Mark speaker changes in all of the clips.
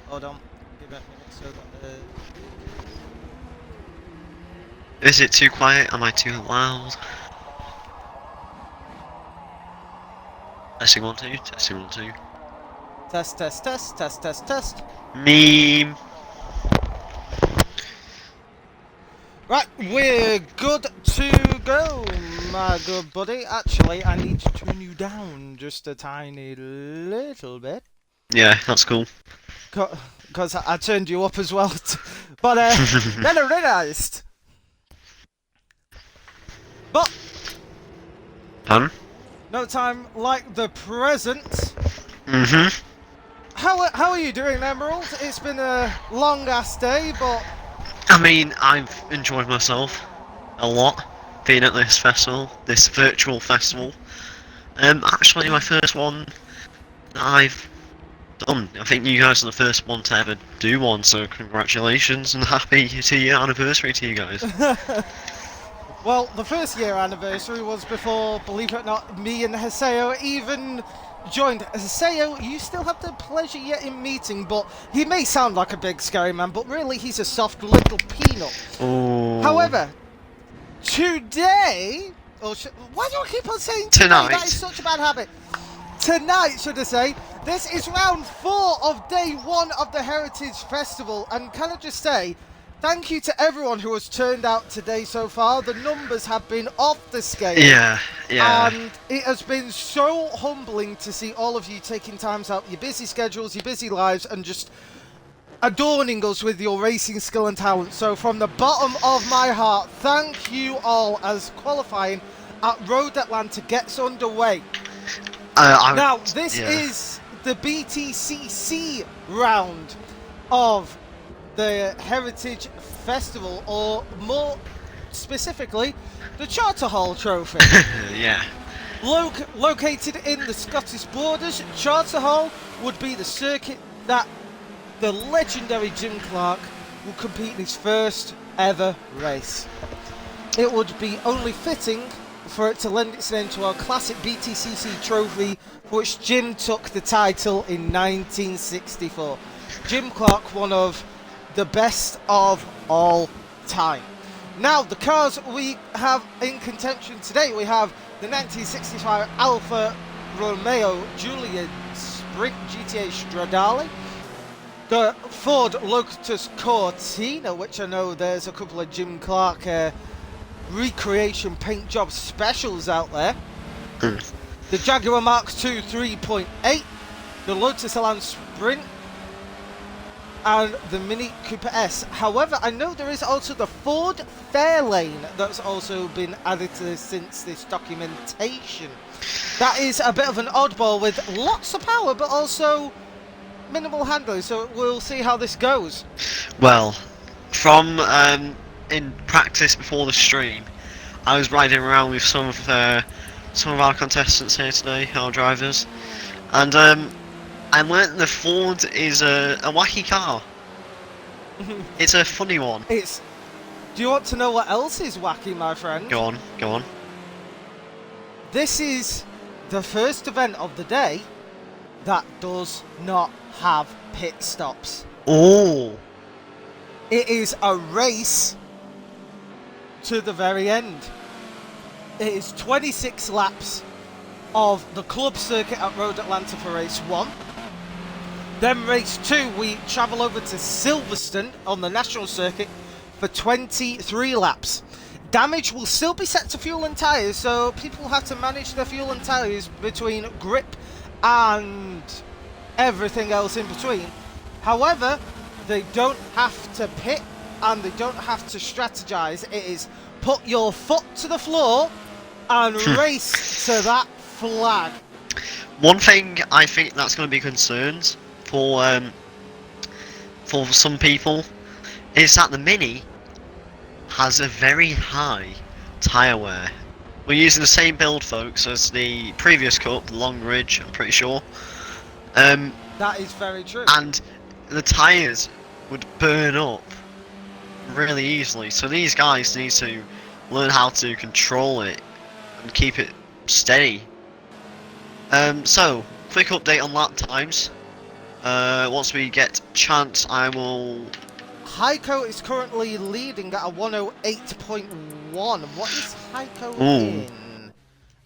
Speaker 1: Hold on. Give it a minute so that
Speaker 2: Is it too quiet? Am I too loud? Testing 1 2, testing 1 2.
Speaker 1: test, test, test, test, test, test.
Speaker 2: Meme.
Speaker 1: Right, we're good to go, my good buddy. Actually, I need to turn you down just a tiny little bit.
Speaker 2: Yeah, that's cool.
Speaker 1: Because I turned you up as well. But then I realised. But
Speaker 2: Pardon?
Speaker 1: no time like the present.
Speaker 2: Mm-hmm.
Speaker 1: How are you doing, Emerald? It's been a long ass day, but
Speaker 2: I mean, I've enjoyed myself a lot being at this festival, this virtual festival. Actually my first one that I've done. I think you guys are the first one to ever do one, so congratulations and happy 2-year anniversary to you guys.
Speaker 1: well, the first year anniversary was before, believe it or not, me and Haseo even joined. Haseo, you still have the pleasure yet in meeting, but he may sound like a big scary man, but really he's a soft little peanut.
Speaker 2: Oh.
Speaker 1: However, today, why do I keep on saying
Speaker 2: Tonight.
Speaker 1: That is such a bad habit. Tonight, should I say, this is round 4 of day 1 of the Heritage Festival, and can I just say, thank you to everyone who has turned out today so far. The numbers have been off the scale.
Speaker 2: Yeah.
Speaker 1: And it has been so humbling to see all of you taking times out your busy schedules, your busy lives, and just adorning us with your racing skill and talent. So from the bottom of my heart, thank you all as qualifying at Road Atlanta gets underway. Now, this is the BTCC round of the Heritage Festival, or more specifically, the Charterhall Trophy.
Speaker 2: Yeah.
Speaker 1: Located in the Scottish borders, Charterhall would be the circuit that the legendary Jim Clark will compete in his first ever race. It would be only fitting for it to lend its name to our classic BTCC trophy, for which Jim took the title in 1964. Jim Clark, one of the best of all time. Now, the cars we have in contention today, we have the 1965 Alfa Romeo Giulia Sprint GTA Stradale, the Ford Lotus Cortina, which I know there's a couple of Jim Clark recreation paint job specials out there. The Jaguar Mark II 3.8, the Lotus Elan Sprint, and the Mini Cooper S. However, I know there is also the Ford Fairlane that's also been added to this since this documentation. That is a bit of an oddball with lots of power, but also minimal handling, so we'll see how this goes.
Speaker 2: Well, from in practice before the stream, I was riding around with some of our contestants here today, our drivers, and I learnt the Ford is a wacky car. It's a funny one.
Speaker 1: Do you want to know what else is wacky, my friend?
Speaker 2: Go on, go on.
Speaker 1: This is the first event of the day that does not have pit stops.
Speaker 2: Oh!
Speaker 1: It is a race to the very end. It is 26 laps of the club circuit at Road Atlanta for race 1. Then race 2, we travel over to Silverstone on the national circuit for 23 laps. Damage will still be set to fuel and tyres, so people have to manage their fuel and tyres between grip and everything else in between. However, they don't have to pit and they don't have to strategize. It is put your foot to the floor and race to that flag.
Speaker 2: One thing I think that's going to be concerns for some people is that the Mini has a very high tyre wear. We're using the same build, folks, as the previous Cup, the Long Ridge, I'm pretty sure.
Speaker 1: That is very true.
Speaker 2: And the tyres would burn up really easily, so these guys need to learn how to control it and keep it steady. So, quick update on lap times. Once we get chance, I will.
Speaker 1: Heiko is currently leading at a 108.1. What is Heiko
Speaker 2: Ooh.
Speaker 1: in?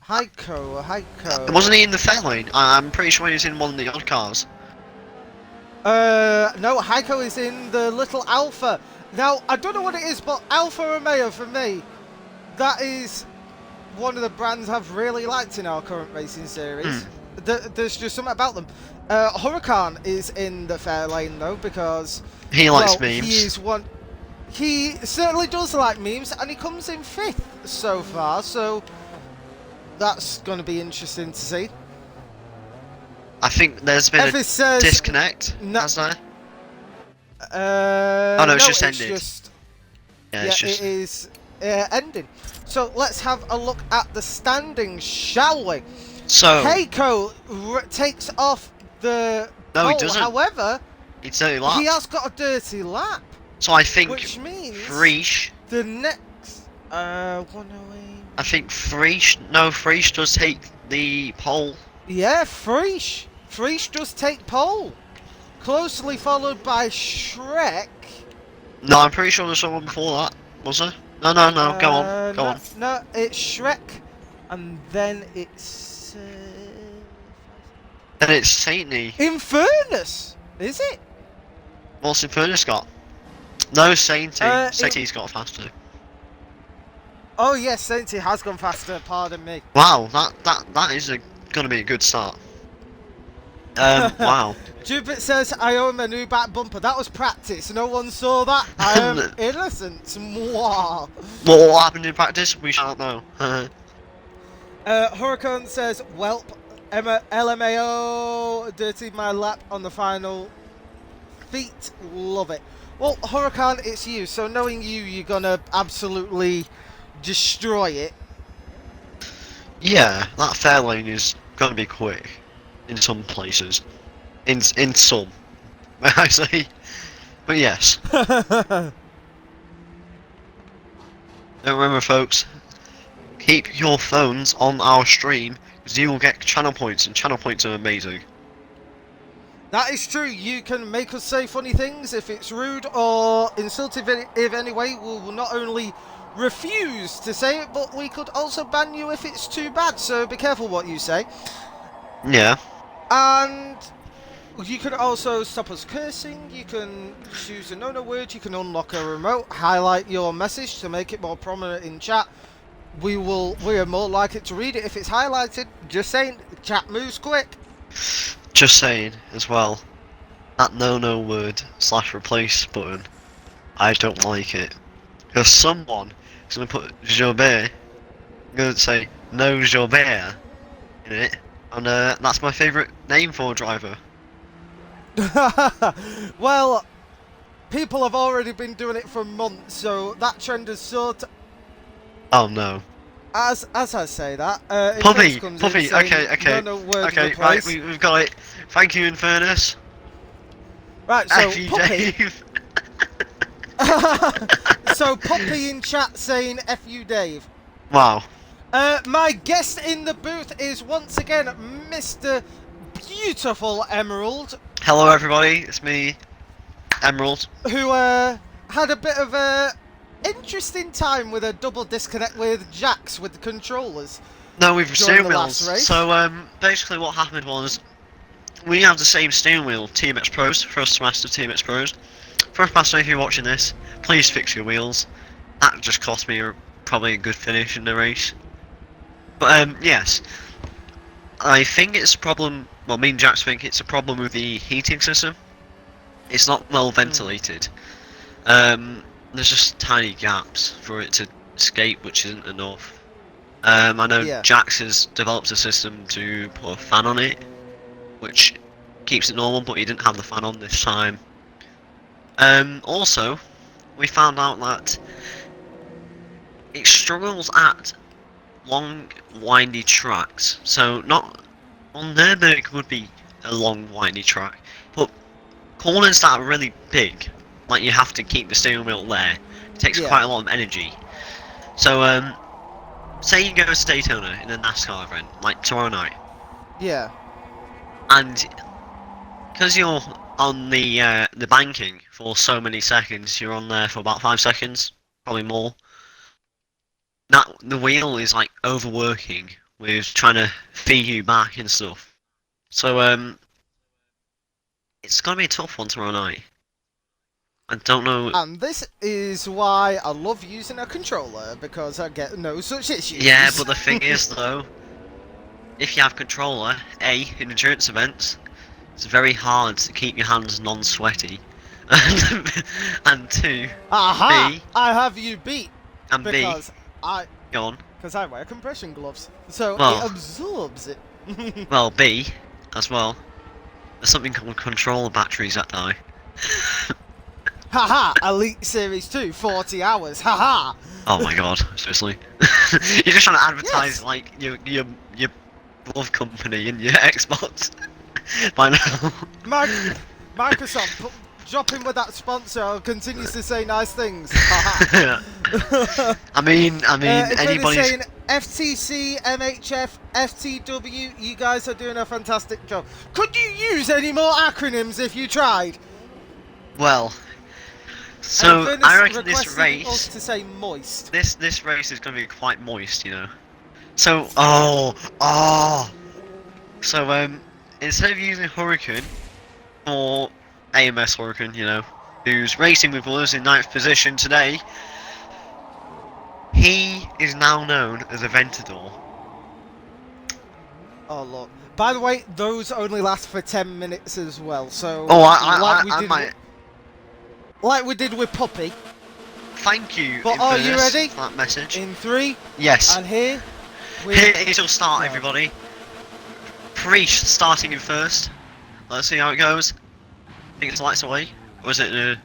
Speaker 1: Heiko.
Speaker 2: Wasn't he in the fair lane? I'm pretty sure he was in one of the odd cars.
Speaker 1: No, Heiko is in the little Alpha. Now, I don't know what it is, but Alfa Romeo for me, that is one of the brands I've really liked in our current racing series. There's just something about them. Huracan is in the fair lane though, because
Speaker 2: He likes memes.
Speaker 1: He certainly does like memes, and he comes in 5th so far, so that's going to be interesting to see.
Speaker 2: I think there's been a disconnect, has there? Oh no, it's just ended.
Speaker 1: It is ending. So let's have a look at the standings, shall we?
Speaker 2: So
Speaker 1: Heiko takes off the pole.
Speaker 2: He doesn't.
Speaker 1: However,
Speaker 2: it's dirty lap.
Speaker 1: He has got a dirty lap.
Speaker 2: So I think
Speaker 1: which means
Speaker 2: Frisch.
Speaker 1: The next 108.
Speaker 2: I think Frisch does take the pole.
Speaker 1: Yeah, Frisch does take pole. Closely followed by Shrek.
Speaker 2: No, I'm pretty sure there's someone before that. Was there? No, go on.
Speaker 1: No, it's Shrek, and then it's...
Speaker 2: then it's Saintney.
Speaker 1: Infernus! Is it?
Speaker 2: What's Infernus got? No, Saintney. Saintney's got faster.
Speaker 1: Oh yes, Saintney has gone faster, pardon me.
Speaker 2: Wow, that is going to be a good start. Wow.
Speaker 1: Jupiter says, I owe him a new back bumper. That was practice. No one saw that. I am innocent. Mwah.
Speaker 2: What happened in practice? We shan't know.
Speaker 1: Huracan says, welp, LMAO, dirtied my lap on the final feet. Love it. Well, Huracan, it's you. So knowing you, you're going to absolutely destroy it.
Speaker 2: Yeah, that fair lane is going to be quick. In some places. In some. I say. But yes. Remember folks, keep your phones on our stream, because you will get channel points, and channel points are amazing.
Speaker 1: That is true. You can make us say funny things. If it's rude or insultive in any way, we will not only refuse to say it, but we could also ban you if it's too bad, so be careful what you say.
Speaker 2: Yeah.
Speaker 1: And you can also stop us cursing, you can choose a no-no word, you can unlock a remote, highlight your message to make it more prominent in chat. We are more likely to read it if it's highlighted. Just saying, chat moves quick.
Speaker 2: Just saying as well, that no-no word / replace button, I don't like it. Because someone is going to put Jobert, going to say no Jobert in it. And that's my favourite name for a driver.
Speaker 1: Well, people have already been doing it for months, so that trend is sort of...
Speaker 2: Oh no.
Speaker 1: As I say that,
Speaker 2: Puppy,
Speaker 1: okay,
Speaker 2: right, we've got it. Thank you, Infernus.
Speaker 1: Right, so
Speaker 2: F you,
Speaker 1: Puppy...
Speaker 2: Dave.
Speaker 1: So Puppy in chat saying F you, Dave.
Speaker 2: Wow.
Speaker 1: My guest in the booth is once again Mr. Beautiful Emerald.
Speaker 2: Hello everybody, it's me, Emerald.
Speaker 1: Who had a bit of a interesting time with a double disconnect with Jax with the controllers.
Speaker 2: No, we've steering wheels. So basically what happened was, we have the same steering wheel, TMX Pros, First Master TMX Pros. First Master, if you're watching this, please fix your wheels. That just cost me probably a good finish in the race. But yes, I think it's a problem, well me and Jax think it's a problem with the heating system. It's not well ventilated. There's just tiny gaps for it to escape, which isn't enough. I know Jax has developed a system to put a fan on it, which keeps it normal, but he didn't have the fan on this time. Also, we found out that it struggles at long, windy tracks. So not on Nürburgring would be a long, windy track, but corners that are really big, like you have to keep the steering wheel there, it takes quite a lot of energy. So say you go to Daytona in a NASCAR event, like tomorrow night.
Speaker 1: Yeah.
Speaker 2: And because you're on the banking for so many seconds, you're on there for about 5 seconds, probably more. That the wheel is like overworking with trying to feed you back and stuff. So it's gonna be a tough one tomorrow night. I don't know.
Speaker 1: And this is why I love using a controller, because I get no such issues.
Speaker 2: Yeah, but the thing is though, if you have controller, A, in endurance events, it's very hard to keep your hands non-sweaty, and 2,
Speaker 1: Aha!
Speaker 2: B,
Speaker 1: I have you beat,
Speaker 2: and
Speaker 1: because
Speaker 2: go on.
Speaker 1: because I wear compression gloves, so
Speaker 2: Well.
Speaker 1: it absorbs it.
Speaker 2: Well, B, as well. There's something called controller batteries that die.
Speaker 1: Haha! Elite Series 2, 40 hours. Haha!
Speaker 2: Oh my god, seriously. You're just trying to advertise
Speaker 1: Yes.
Speaker 2: like your glove company and your Xbox by now.
Speaker 1: Microsoft, drop in with that sponsor. Continues to say nice things. Haha.
Speaker 2: I mean,
Speaker 1: It's
Speaker 2: anybody's.
Speaker 1: saying FTC, MHF, FTW. You guys are doing a fantastic job. Could you use any more acronyms if you tried?
Speaker 2: Well, so
Speaker 1: And
Speaker 2: I reckon this
Speaker 1: requesting us
Speaker 2: race,
Speaker 1: to say moist.
Speaker 2: this race is going to be quite moist, you know. So, so instead of using Hurricane or AMS Hurricane, you know, who's racing with us in 9th position today, he is now known as Aventador.
Speaker 1: Oh look. By the way, those only last for 10 minutes as well. So.
Speaker 2: Oh,
Speaker 1: Like we did with Puppy.
Speaker 2: Thank you.
Speaker 1: But are you
Speaker 2: Inverse,
Speaker 1: ready?
Speaker 2: for that message.
Speaker 1: In 3.
Speaker 2: Yes.
Speaker 1: And here.
Speaker 2: Here is your start, everybody. Preach starting in first. Let's see how it goes. I think it's lights away, or is it?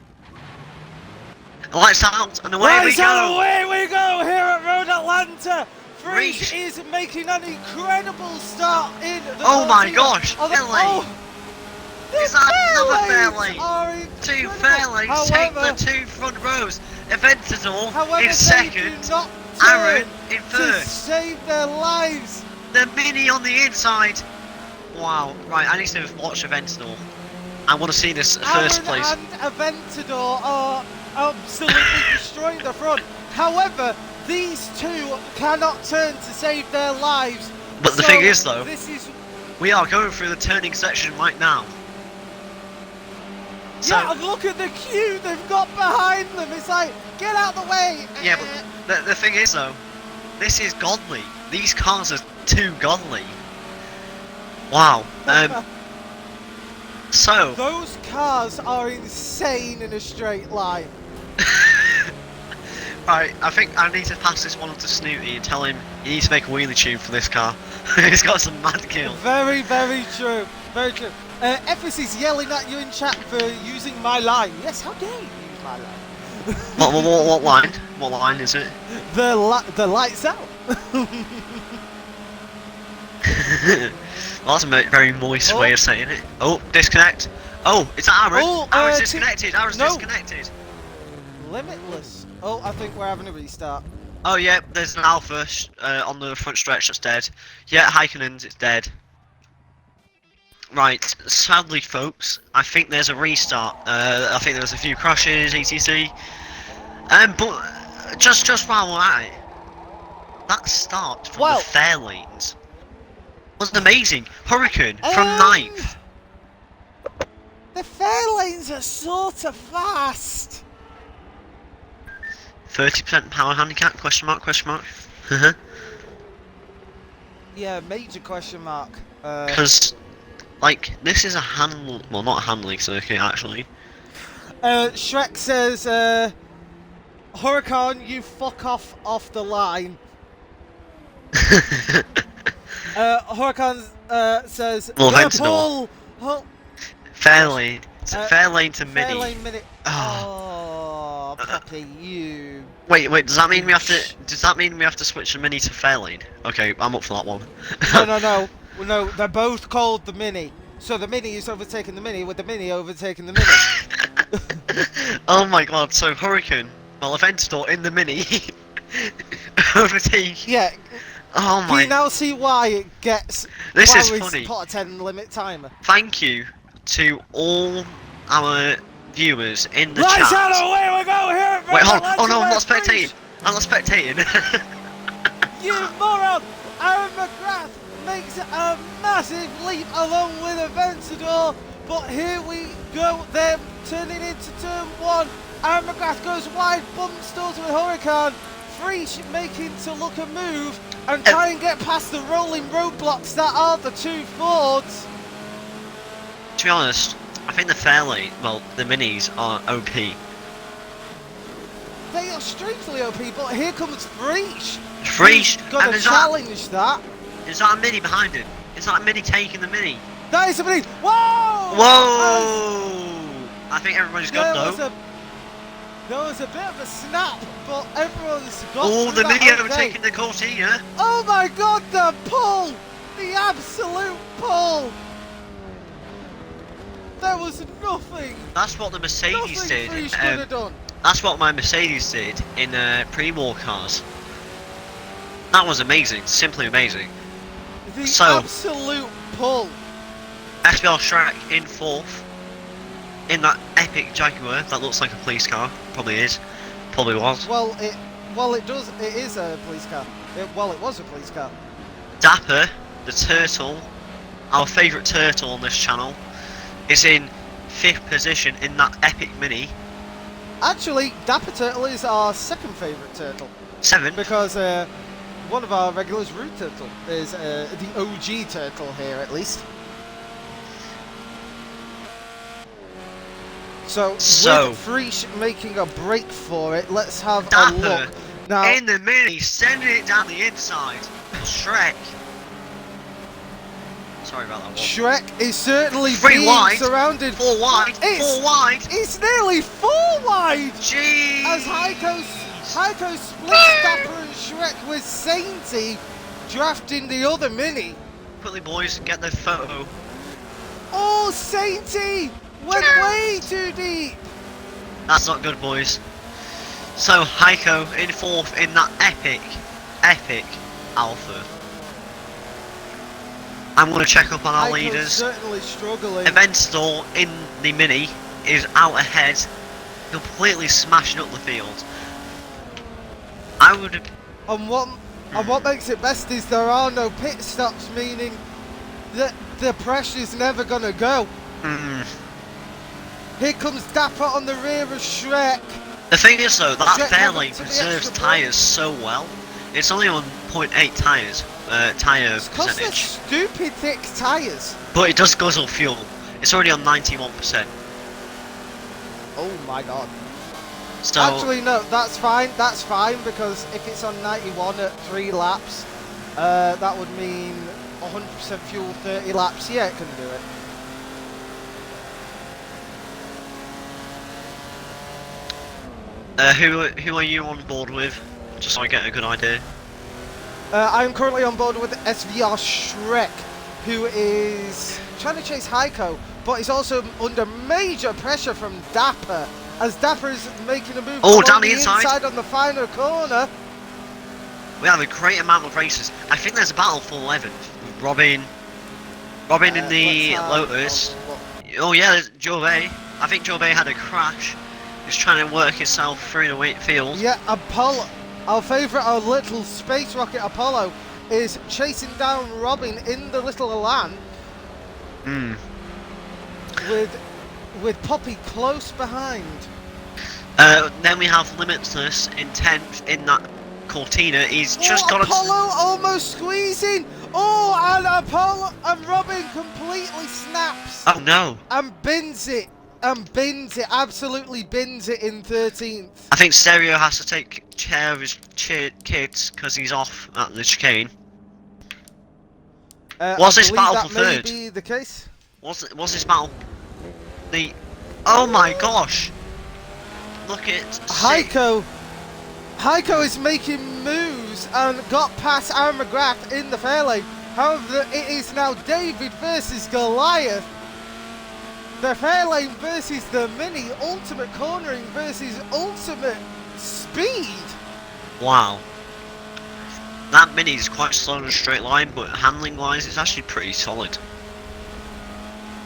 Speaker 2: Lights out, and away we go.
Speaker 1: Away we go here at Road Atlanta.
Speaker 2: Reach.
Speaker 1: Freach is making an incredible start in the.
Speaker 2: Oh my
Speaker 1: 14th
Speaker 2: gosh,
Speaker 1: of the-
Speaker 2: fair lane.
Speaker 1: the
Speaker 2: Is that another fair
Speaker 1: fair lanes
Speaker 2: lane?
Speaker 1: are
Speaker 2: 2
Speaker 1: incredible.
Speaker 2: fair lanes take the
Speaker 1: However-
Speaker 2: 2 front rows. Aventador
Speaker 1: However,
Speaker 2: in
Speaker 1: they
Speaker 2: second.
Speaker 1: do not
Speaker 2: Aaron
Speaker 1: turn
Speaker 2: in
Speaker 1: to
Speaker 2: first.
Speaker 1: save their lives.
Speaker 2: The Mini on the inside. Wow. Right, I need to watch Aventador. I want to see this first
Speaker 1: Aaron
Speaker 2: place.
Speaker 1: and Aventador are absolutely destroying the front. However, these two cannot turn to save their lives.
Speaker 2: But the thing is, though,
Speaker 1: this is
Speaker 2: we are going through the turning section right now. So,
Speaker 1: yeah. And look at the queue they've got behind them. It's like, get out the way.
Speaker 2: yeah, but the thing is, though, this is godly. These cars are too godly. Wow. So.
Speaker 1: Those cars are insane in a straight line.
Speaker 2: Right, I think I need to pass this one on to Snooty and tell him he needs to make a wheelie tube for this car. He's got some mad kill.
Speaker 1: Very, very true. Very true. FTC's yelling at you in chat for using my line. Yes, how dare you use my line?
Speaker 2: What line? What line is it?
Speaker 1: The lights out.
Speaker 2: Well, that's a very moist way of saying it. Oh, disconnect. Oh, it's Aaron.
Speaker 1: Oh,
Speaker 2: Aaron's disconnected. Aaron's
Speaker 1: no.
Speaker 2: disconnected.
Speaker 1: Limitless. Oh, I think we're having a restart.
Speaker 2: Oh yeah, there's an Alpha on the front stretch that's dead. Yeah, Heikkinen, it's dead. Right, sadly folks, I think there's a restart. I think there was a few crashes, etc. But just while we're at it, that start from the fair lanes was amazing. Hurricane from 9th.
Speaker 1: The fair lanes are sort of fast.
Speaker 2: 30% power handicap? Question mark? Question mark?
Speaker 1: Yeah, major question mark.
Speaker 2: Because, like, this is a well, not a handling circuit actually.
Speaker 1: Shrek says, Huracan, you fuck off the line. Huracan says,
Speaker 2: Well,
Speaker 1: yeah,
Speaker 2: Aventador.
Speaker 1: Paul,
Speaker 2: Fair lane. Fair lane to
Speaker 1: fair
Speaker 2: Mini.
Speaker 1: lane minute. Oh, puppy, you.
Speaker 2: Wait, does that mean we have to? Does that mean we have to switch the Mini to fair lane? Okay, I'm up for that one.
Speaker 1: No, they're both called the Mini. So the Mini is overtaking the Mini, with the Mini overtaking the Mini.
Speaker 2: Oh my god! So Hurricane, well, Aventador in the Mini, overtake.
Speaker 1: Yeah.
Speaker 2: Oh my.
Speaker 1: Do you now see why it gets?
Speaker 2: This
Speaker 1: why
Speaker 2: is
Speaker 1: we
Speaker 2: funny.
Speaker 1: put a 10 limit timer.
Speaker 2: Thank you to all our viewers in the
Speaker 1: Right
Speaker 2: chat.
Speaker 1: out of the way we go here.
Speaker 2: Wait, hold on. Oh no, I'm not spectating. I'm not spectating.
Speaker 1: You moron! Aaron McGrath makes a massive leap along with Aventador, but here we go, them turning into turn 1. Aaron McGrath goes wide, bumps stalls with Hurricane. Frisch making to look a move and try and get past the rolling roadblocks that are the two Fords.
Speaker 2: To be honest, I think the Fairlane, well, the minis are OP.
Speaker 1: They are strangely OP, but here comes Frisch.
Speaker 2: Frisch,
Speaker 1: Got
Speaker 2: and
Speaker 1: to challenge that.
Speaker 2: Is that a mini behind him? Is that a mini taking the mini?
Speaker 1: That is a mini. Whoa!
Speaker 2: Whoa! I think everybody's gone though.
Speaker 1: There was a bit of a snap, but everyone's got.
Speaker 2: Oh, the mini
Speaker 1: okay.
Speaker 2: overtaking the Cortina.
Speaker 1: Oh my God, the pull! The absolute pull! There was nothing.
Speaker 2: That's what the Mercedes did.
Speaker 1: Frisch could have done.
Speaker 2: That's what my Mercedes did in pre-war cars. That was amazing, simply amazing.
Speaker 1: The
Speaker 2: So,
Speaker 1: absolute pull.
Speaker 2: SBL Shrek in 4th. In that epic Jaguar that looks like a police car. Probably is. Probably was.
Speaker 1: Well, it does. It is a police car. It was a police car.
Speaker 2: Dapper, the turtle, our favourite turtle on this channel, is in 5th position in that epic mini.
Speaker 1: Actually, Dapper Turtle is our second favourite turtle.
Speaker 2: 7th.
Speaker 1: Because one of our regulars, Root Turtle, is the OG turtle here at least. So with Frisch making a break for it, let's have
Speaker 2: Dapper
Speaker 1: a look. Now,
Speaker 2: in the mini, sending it down the inside. Shrek. Sorry about that one.
Speaker 1: Shrek is certainly
Speaker 2: Three wide,
Speaker 1: surrounded.
Speaker 2: 4 wide, 4 wide.
Speaker 1: It's nearly 4 wide.
Speaker 2: Jeez.
Speaker 1: As Heiko splits Dapper and Shrek with Sainty drafting the other mini.
Speaker 2: Quickly, boys, get the photo.
Speaker 1: Oh, Sainty went way too deep.
Speaker 2: That's not good, boys. So Heiko in 4th in that epic Alpha. I'm going to check up on our
Speaker 1: Heiko's
Speaker 2: leaders.
Speaker 1: Certainly struggling.
Speaker 2: Aventador in the mini is out ahead, completely smashing up the field. I would.
Speaker 1: And what makes it best is there are no pit stops, meaning that the pressure's never gonna go. Here comes Dapper on the rear of Shrek.
Speaker 2: The thing is though, that
Speaker 1: Shrek
Speaker 2: Fairlane preserves tyres so well. It's only on 0.8 tyres, tyre
Speaker 1: It's 'cause they're
Speaker 2: percentage.
Speaker 1: stupid thick tyres.
Speaker 2: But it does guzzle fuel. It's already on 91%.
Speaker 1: Oh my God.
Speaker 2: So
Speaker 1: Actually no, that's fine because if it's on 91 at 3 laps, that would mean 100% fuel 30 laps. Yeah, it can do it.
Speaker 2: who are you on board with? Just so I get a good idea.
Speaker 1: I'm currently on board with SVR Shrek, who is trying to chase Heiko, but he's also under major pressure from Dapper, as Dapper is making a move
Speaker 2: down the inside
Speaker 1: on the final corner.
Speaker 2: We have a great amount of races. I think there's a battle for 11th. Robin in the Lotus. Oh yeah, there's Jove. I think Jove had a crash. He's trying to work himself through the weight field.
Speaker 1: Yeah, Apollo, our favourite, our little space rocket Apollo, is chasing down Robin in the little Elan. With Poppy close behind.
Speaker 2: Then we have Limitless in 10th in that Cortina. He's just got
Speaker 1: Apollo almost squeezing. Oh, and Apollo and Robin completely snaps.
Speaker 2: Oh no!
Speaker 1: And bins it. Absolutely bins it in 13th.
Speaker 2: I think Stereo has to take care of his kids because he's off at the chicane. Was this battle for third?
Speaker 1: That may be the case.
Speaker 2: Was this battle? Oh my gosh! Look at
Speaker 1: Heiko is making moves and got past Aaron McGrath in the Fairlane. However, it is now David versus Goliath. The Fairlane versus the Mini, ultimate cornering versus ultimate speed.
Speaker 2: Wow. That Mini is quite slow in a straight line, but handling wise it's actually pretty solid.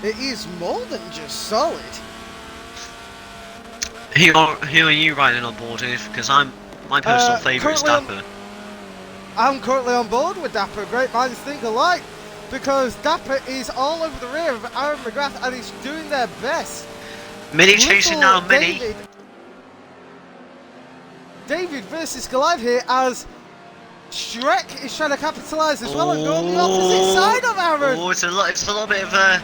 Speaker 1: It is more than just solid.
Speaker 2: Who are you riding on board with? Because my personal favourite is Dapper.
Speaker 1: I'm currently on board with Dapper. Great minds think alike, because Dapper is all over the rear of Aaron McGrath and is doing their best.
Speaker 2: Mini chasing now, Mini.
Speaker 1: David versus Goliath here, as Shrek is trying to capitalise as well and go on the opposite side of Aaron.
Speaker 2: Oh, it's a little bit of a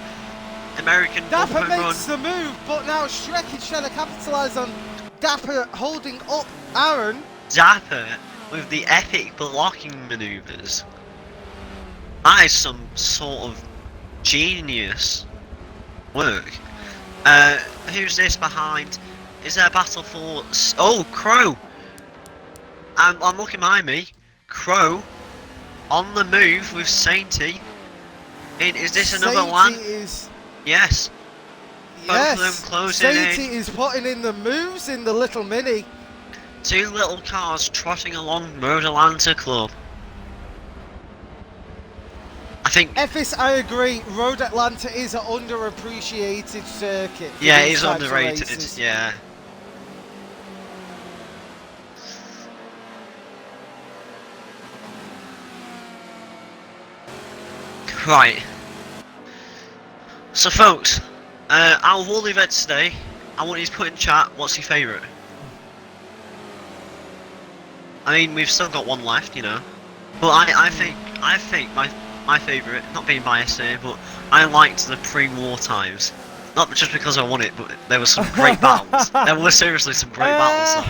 Speaker 2: American bump
Speaker 1: Dapper
Speaker 2: and run.
Speaker 1: makes the move, but now Shrek is trying to capitalise on Dapper holding up Aaron.
Speaker 2: Dapper with the epic blocking manoeuvres. That is some sort of genius work. Who's this behind? Is there a battle for... Oh, Crow! I'm looking behind me. Crow on the move with Sainty. Is this another one? Yes. Both of them closing
Speaker 1: Sainty
Speaker 2: in.
Speaker 1: is putting in the moves in the little Mini.
Speaker 2: Two little cars trotting along Road Atlanta Club. I think...
Speaker 1: Effis, I agree, Road Atlanta is an underappreciated circuit.
Speaker 2: Yeah, it is underrated, yeah. Right. So folks, our wall event today, I want you to put in chat what's your favourite. I mean, we've still got one left, you know. But I think my favourite, not being biased here, but I liked the pre-war times. Not just because I won it, but there were some great battles. There were seriously some great battles.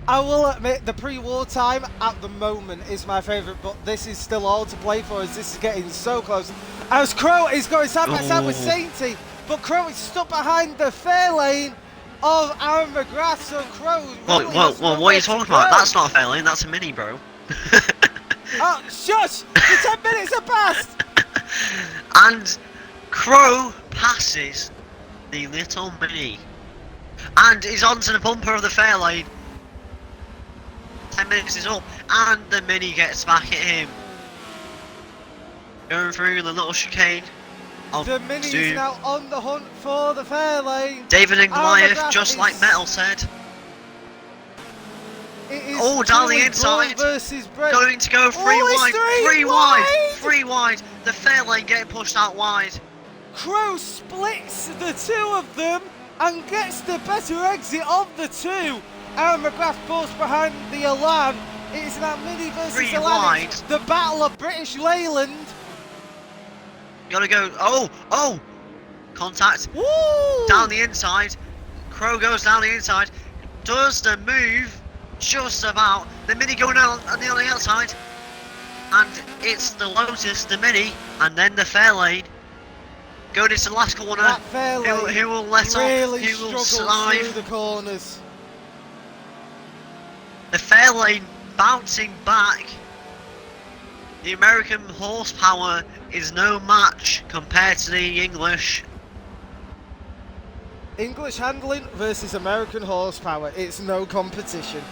Speaker 1: I will admit, the pre-war time at the moment is my favourite, but this is still all to play for as this is getting so close. As Crow is going side by side with Sainty, but Crow is stuck behind the fair lane of Aaron McGrath, so Crow...
Speaker 2: Well, what are you talking about? That's not a fair lane, that's a Mini, bro.
Speaker 1: Oh, shush! The 10 minutes have passed!
Speaker 2: And Crow passes the little Mini. And he's onto the bumper of the fair lane. 10 minutes is up, and the Mini gets back at him. Going through the little chicane.
Speaker 1: The Mini is now on the hunt for the fair lane.
Speaker 2: David and Goliath, just like Metal said. Oh, down the inside. Going to go three wide. The fair lane getting pushed out wide.
Speaker 1: Crow splits the two of them and gets the better exit of the two. Aaron McGrath pulls behind the Elan. It is now Mini versus Elan. The battle of British Leyland.
Speaker 2: Gotta go. Oh! Contact.
Speaker 1: Woo!
Speaker 2: Down the inside. Crow goes down the inside. Does the move just about. The Mini going out on the outside. And it's the Lotus, the Mini, and then the fair lane. Going into the last corner. Who will let off? Who will slide
Speaker 1: through the corners?
Speaker 2: The fair lane bouncing back. The American horsepower is no match compared to the English.
Speaker 1: English handling versus American horsepower. It's no competition.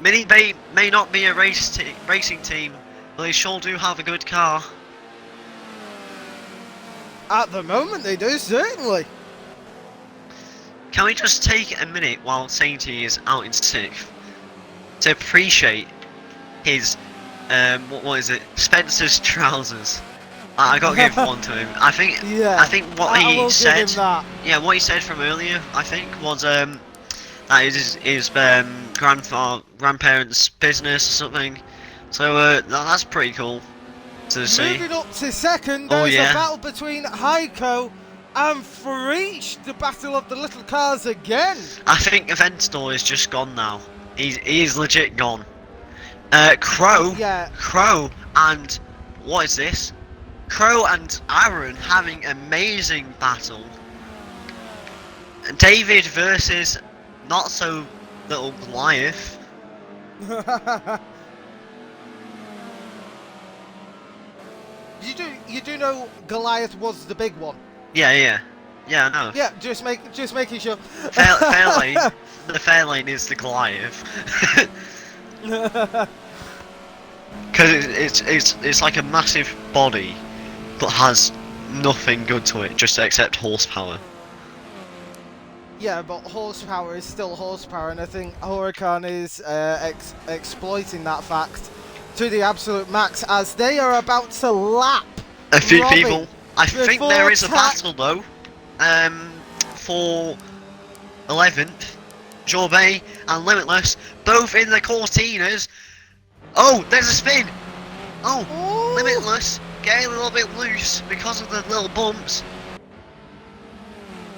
Speaker 2: Mini may not be a racing team, but they sure do have a good car.
Speaker 1: At the moment they do, certainly.
Speaker 2: Can we just take a minute while Sainty is out in 6th to appreciate his, what is it, Spencer's trousers? I got to give one to him. I think what he said, what he said from earlier, I think, was that is his grandparents' business or something. So that's pretty cool to see.
Speaker 1: Moving up to second, there's a battle between Heiko and for each, the battle of the little cars again.
Speaker 2: I think Aventador is just gone now. He is legit gone. Crow and what is this? Crow and Aaron having amazing battle. David versus not so little Goliath.
Speaker 1: You do know Goliath was the big one.
Speaker 2: Yeah, I know.
Speaker 1: Yeah, just making sure.
Speaker 2: Fair lane. The fair lane is the Goliath. Because it's like a massive body but has nothing good to it, just except horsepower.
Speaker 1: Yeah, but horsepower is still horsepower, and I think Huracan is exploiting that fact to the absolute max as they are about to lap
Speaker 2: A few
Speaker 1: Robbie
Speaker 2: people. I think there is a battle though. For 11th, Jorbet and Limitless, both in the Cortinas. Oh, there's a spin. Oh,
Speaker 1: Ooh.
Speaker 2: Limitless getting a little bit loose because of the little bumps.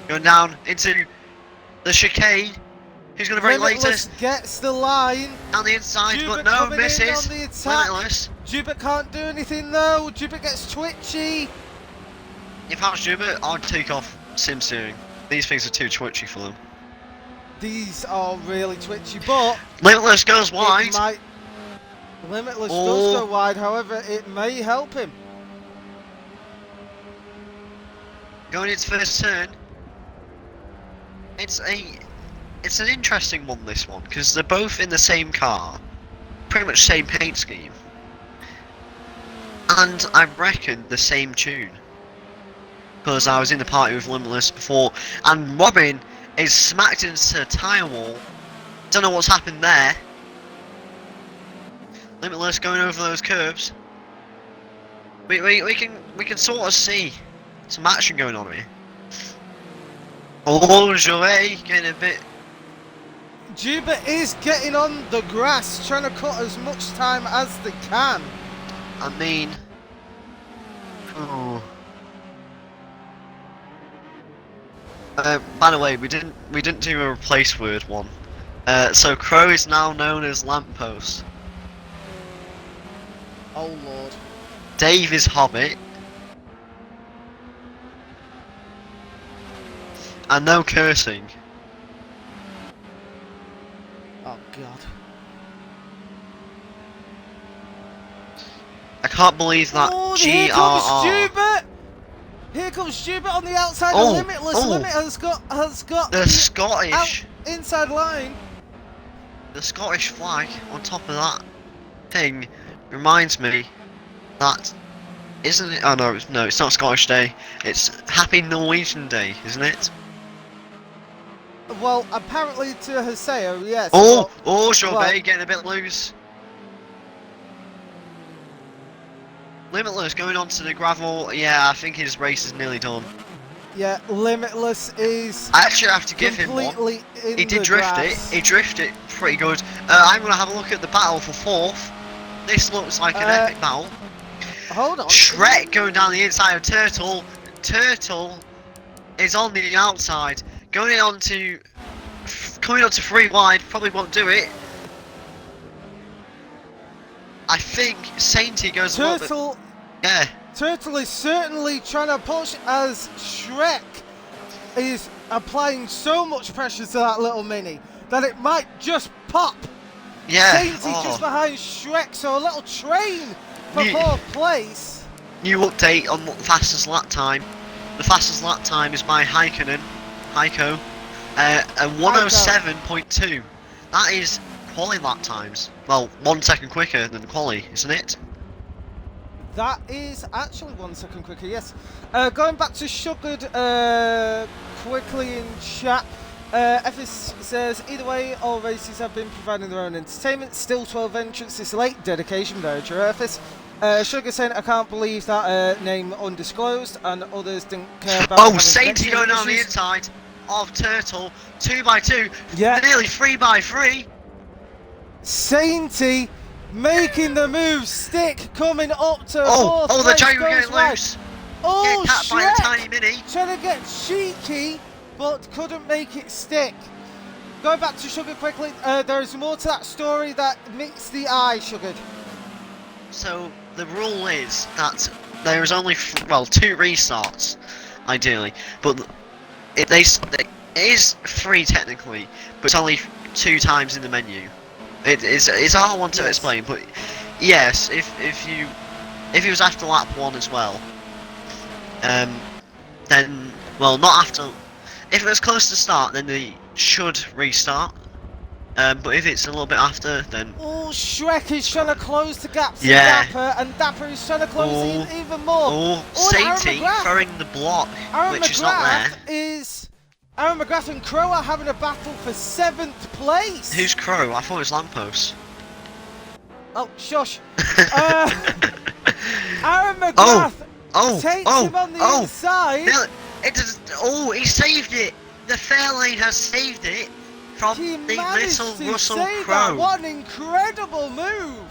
Speaker 2: Going down into the chicane. Who's going to break
Speaker 1: Limitless
Speaker 2: later?
Speaker 1: gets the line.
Speaker 2: Down the inside,
Speaker 1: Jubert
Speaker 2: but no,
Speaker 1: coming in
Speaker 2: misses.
Speaker 1: on the attack.
Speaker 2: Limitless.
Speaker 1: Jubert can't do anything though. Jubert gets twitchy.
Speaker 2: If I was Jubert, I'd take off sim steering. These things are too twitchy for them.
Speaker 1: These are really twitchy, but
Speaker 2: Limitless goes wide.
Speaker 1: Limitless does go wide, however, it may help him.
Speaker 2: Going its first turn. It's an interesting one, this one, because they're both in the same car, pretty much same paint scheme, and I reckon the same tune. Because I was in the party with Limitless before, and Robin is smacked into a tyre wall. Don't know what's happened there. Limitless going over those curves. We can sort of see some action going on here. Oh, Joey getting a bit.
Speaker 1: Jubert is getting on the grass, trying to cut as much time as they can.
Speaker 2: I mean, oh. By the way, we didn't do a replace word one. So Crow is now known as Lamppost.
Speaker 1: Oh lord.
Speaker 2: Dave is Hobbit. And no cursing.
Speaker 1: Oh god.
Speaker 2: I can't believe that
Speaker 1: Here comes
Speaker 2: GRR.
Speaker 1: Jubert! Here comes Jubert on the outside
Speaker 2: Oh,
Speaker 1: of Limitless.
Speaker 2: oh.
Speaker 1: Limit has got
Speaker 2: The Scottish,
Speaker 1: inside line.
Speaker 2: the Scottish flag on top of that thing reminds me that, isn't it? Oh no, it's not Scottish Day. It's Happy Norwegian Day, isn't it?
Speaker 1: Well, apparently to Haseo, yes.
Speaker 2: Oh,
Speaker 1: but,
Speaker 2: oh, Jorbet
Speaker 1: well,
Speaker 2: getting a bit loose. Limitless going on to the gravel. Yeah, I think his race is nearly done.
Speaker 1: yeah, Limitless is
Speaker 2: I actually have to give him one.
Speaker 1: completely in
Speaker 2: He did
Speaker 1: the
Speaker 2: drift
Speaker 1: grass.
Speaker 2: it. He drifted pretty good. I'm going to have a look at the battle for 4th. This looks like an epic battle.
Speaker 1: Hold on.
Speaker 2: Shrek going down the inside of Turtle. Turtle is on the outside. Coming on to 3 wide. Probably won't do it. I think Sainty goes a little
Speaker 1: Turtle.
Speaker 2: bit. Yeah.
Speaker 1: Turtle is certainly trying to push as Shrek is applying so much pressure to that little mini that it might just pop.
Speaker 2: Yeah.
Speaker 1: Sainty just behind Shrek, so a little train for
Speaker 2: New-
Speaker 1: 4th place.
Speaker 2: New update on the fastest lap time. The fastest lap time is by Heiko, and 107.2. That is quali lap times. Well, 1 second quicker than quali, isn't it?
Speaker 1: That is actually 1 second quicker, yes. Going back to Sugared quickly in chat. FS says, either way, all races have been providing their own entertainment. Still 12 entrants this late. Dedication, very true, FS. Sugar saying, I can't believe that name undisclosed, and others didn't care about.
Speaker 2: Oh, Sainty going down the inside of Turtle. 2x2.
Speaker 1: Yeah.
Speaker 2: Nearly 3x3.
Speaker 1: Sainty making the move stick, coming up to
Speaker 2: Oh,
Speaker 1: 4th
Speaker 2: the
Speaker 1: place,
Speaker 2: Django
Speaker 1: goes
Speaker 2: getting
Speaker 1: wide.
Speaker 2: loose.
Speaker 1: Oh,
Speaker 2: Getting tapped by the
Speaker 1: Shrek
Speaker 2: tiny mini.
Speaker 1: trying to get cheeky, but couldn't make it stick. Going back to Sugar quickly, there is more to that story that meets the eye, Sugar.
Speaker 2: So the rule is that there is only 2 restarts, ideally, but it is 3 technically, but it's only 2 times in the menu. It's a hard one to explain, but yes, if it was after lap 1 as well, then not after. If it was close to start, then they should restart. But if it's a little bit after, then
Speaker 1: Oh, Shrek is trying to close the gap to
Speaker 2: Yeah.
Speaker 1: Dapper, and Dapper is trying to close it even more.
Speaker 2: oh,
Speaker 1: Oh, and Aaron
Speaker 2: Sainty
Speaker 1: McGrath.
Speaker 2: throwing the block,
Speaker 1: Aaron
Speaker 2: which is not
Speaker 1: McGrath
Speaker 2: there.
Speaker 1: is... Aaron McGrath and Crow are having a battle for 7th place.
Speaker 2: Who's Crow? I thought it was Lamppost.
Speaker 1: Oh, shush. Aaron McGrath takes him on the inside.
Speaker 2: No, he saved it. The Fairlane has saved it from
Speaker 1: He
Speaker 2: the
Speaker 1: managed
Speaker 2: little
Speaker 1: to
Speaker 2: Russell
Speaker 1: save
Speaker 2: Crowe.
Speaker 1: that. What an incredible move.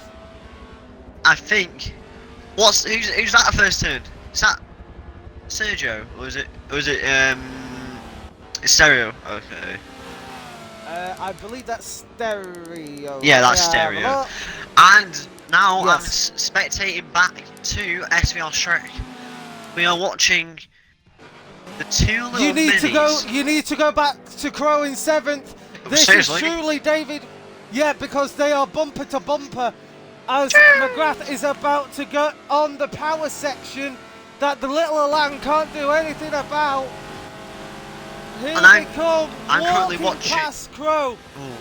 Speaker 2: I think. Who's that first turn? Is that Sergio or is it it's Stereo? Okay.
Speaker 1: I believe that's Stereo.
Speaker 2: Yeah, that's Stereo.
Speaker 1: Well,
Speaker 2: And now I'm
Speaker 1: Yes.
Speaker 2: spectating back to SVR Shrek. We are watching the two little
Speaker 1: you need
Speaker 2: minis.
Speaker 1: You need to go back to Crow in 7th. This
Speaker 2: Seriously?
Speaker 1: is truly David. Yeah, because they are bumper to bumper. As McGrath is about to go on the power section that the little Alan can't do anything about. Here
Speaker 2: And
Speaker 1: they come,
Speaker 2: I'm currently
Speaker 1: walking
Speaker 2: watching-
Speaker 1: past Crow.
Speaker 2: Ooh.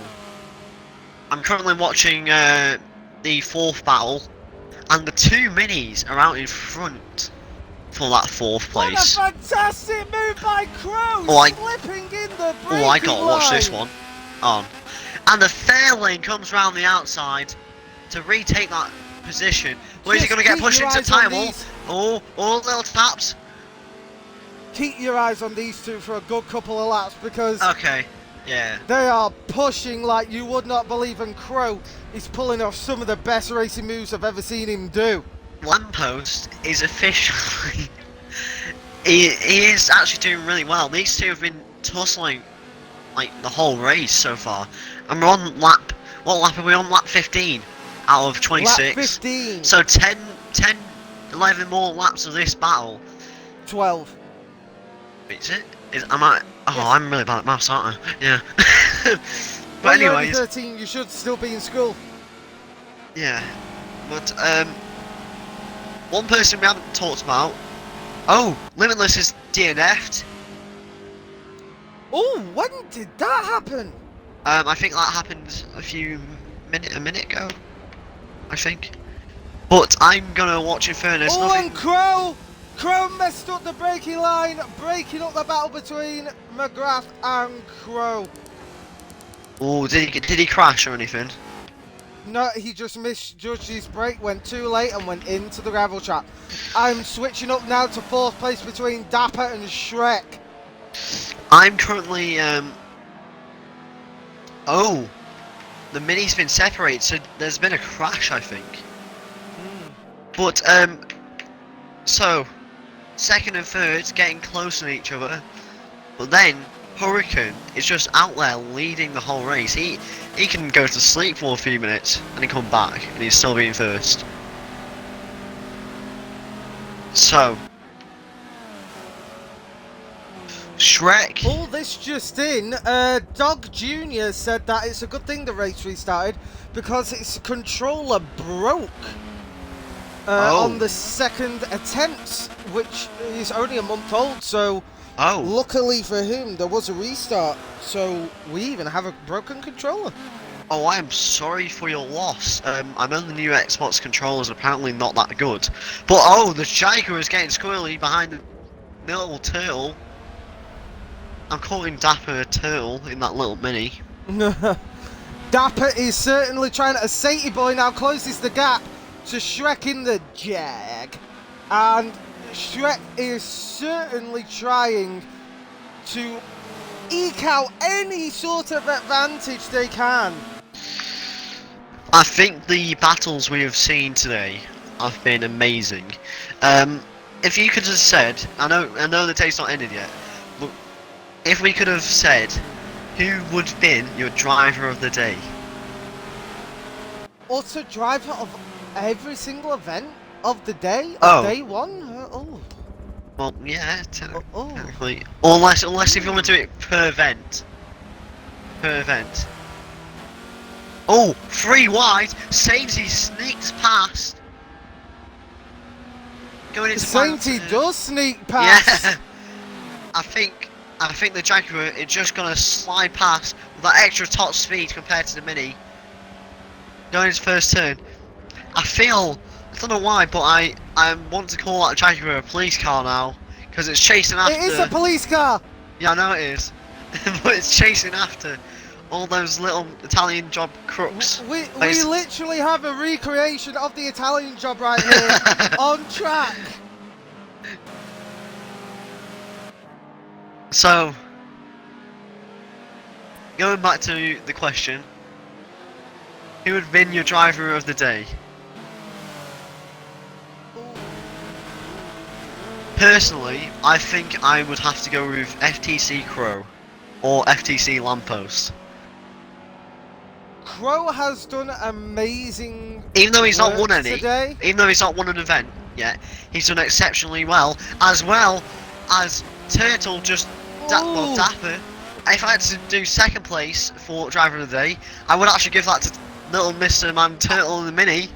Speaker 2: I'm currently watching the fourth battle, and the two minis are out in front for that fourth place.
Speaker 1: What a fantastic move by Crow,
Speaker 2: Oh,
Speaker 1: slipping in the braking
Speaker 2: Oh, I gotta watch this
Speaker 1: line.
Speaker 2: one. On. And the Fairlane comes round the outside to retake that position. Where's he
Speaker 1: Just
Speaker 2: gonna get
Speaker 1: keep
Speaker 2: pushed
Speaker 1: your
Speaker 2: into
Speaker 1: eyes on
Speaker 2: time wall?
Speaker 1: these.
Speaker 2: Oh, little taps.
Speaker 1: Keep your eyes on these two for a good couple of laps because
Speaker 2: Okay, yeah.
Speaker 1: they are pushing like you would not believe, and Crow is pulling off some of the best racing moves I've ever seen him do.
Speaker 2: Lamppost is officially. he is actually doing really well. These two have been tussling like the whole race so far. And we're on lap. What lap are we on? Lap 15 out of 26.
Speaker 1: Lap 15.
Speaker 2: So 10, 11 more laps of this battle.
Speaker 1: 12.
Speaker 2: Is it? Am I? Oh,
Speaker 1: Yes.
Speaker 2: I'm really bad at maths, aren't I? Yeah. But
Speaker 1: When you're only
Speaker 2: anyways,
Speaker 1: 13, you should still be in school.
Speaker 2: yeah. But one person we haven't talked about. Oh, Limitless is DNF'd.
Speaker 1: Oh, when did that happen?
Speaker 2: I think that happened a minute ago. I think. But I'm gonna watch in fairness.
Speaker 1: Oh,
Speaker 2: Nothing.
Speaker 1: and Crow! Crow messed up the braking line, breaking up the battle between McGrath and Crow.
Speaker 2: Oh, did he crash or anything?
Speaker 1: No, he just misjudged his brake, went too late and went into the gravel trap. I'm switching up now to 4th place between Dapper and Shrek.
Speaker 2: I'm currently Oh, the mini's been separated, so there's been a crash, I think. But so second and third getting close to each other, but then Hurricane is just out there leading the whole race. He can go to sleep for a few minutes and then come back, and he's still being first. So Shrek.
Speaker 1: All this just in, Dog Jr. said that it's a good thing the race restarted because its controller broke on the second attempt, which is only a month old, so luckily for him there was a restart, so we even have a broken controller.
Speaker 2: Oh, I am sorry for your loss. I know the new Xbox controller's apparently not that good, but the Shiker is getting squirrely behind the little turtle. I'm calling Dapper a turtle in that little mini.
Speaker 1: Dapper is certainly trying to. Saty Boy now closes the gap to Shrek in the Jag, and Shrek is certainly trying to eke out any sort of advantage they can.
Speaker 2: I think the battles we have seen today have been amazing. If you could have said, I know the day's not ended yet, but if we could have said who would have been your driver of the day?
Speaker 1: Also, driver of every single event of the day, day one?
Speaker 2: Well, yeah, technically. Unless if you want to do it per event. Per event. Oh, 3 wide, Sainty sneaks past. Going into
Speaker 1: Sainty does sneak past.
Speaker 2: Yeah. I think I think the Jaguar is just going to slide past with that extra top speed compared to the Mini. Going his first turn. I don't know why, but I want to call that Jaguar a police car now. Because it's chasing after...
Speaker 1: It is a police car!
Speaker 2: Yeah, I know it is. But it's chasing after all those little Italian job crooks.
Speaker 1: We literally have a recreation of the Italian job right here on track.
Speaker 2: So, going back to the question, who would win your driver of the day? Personally, I think I would have to go with FTC Crow or FTC Lamppost.
Speaker 1: Crow has done amazing.
Speaker 2: Even though he's not won any,
Speaker 1: today.
Speaker 2: even though he's not won an event yet, he's done exceptionally well as Turtle just Dapper. If I had to do second place for driver of the day, I would actually give that to little Mr. Man Turtle in the Mini.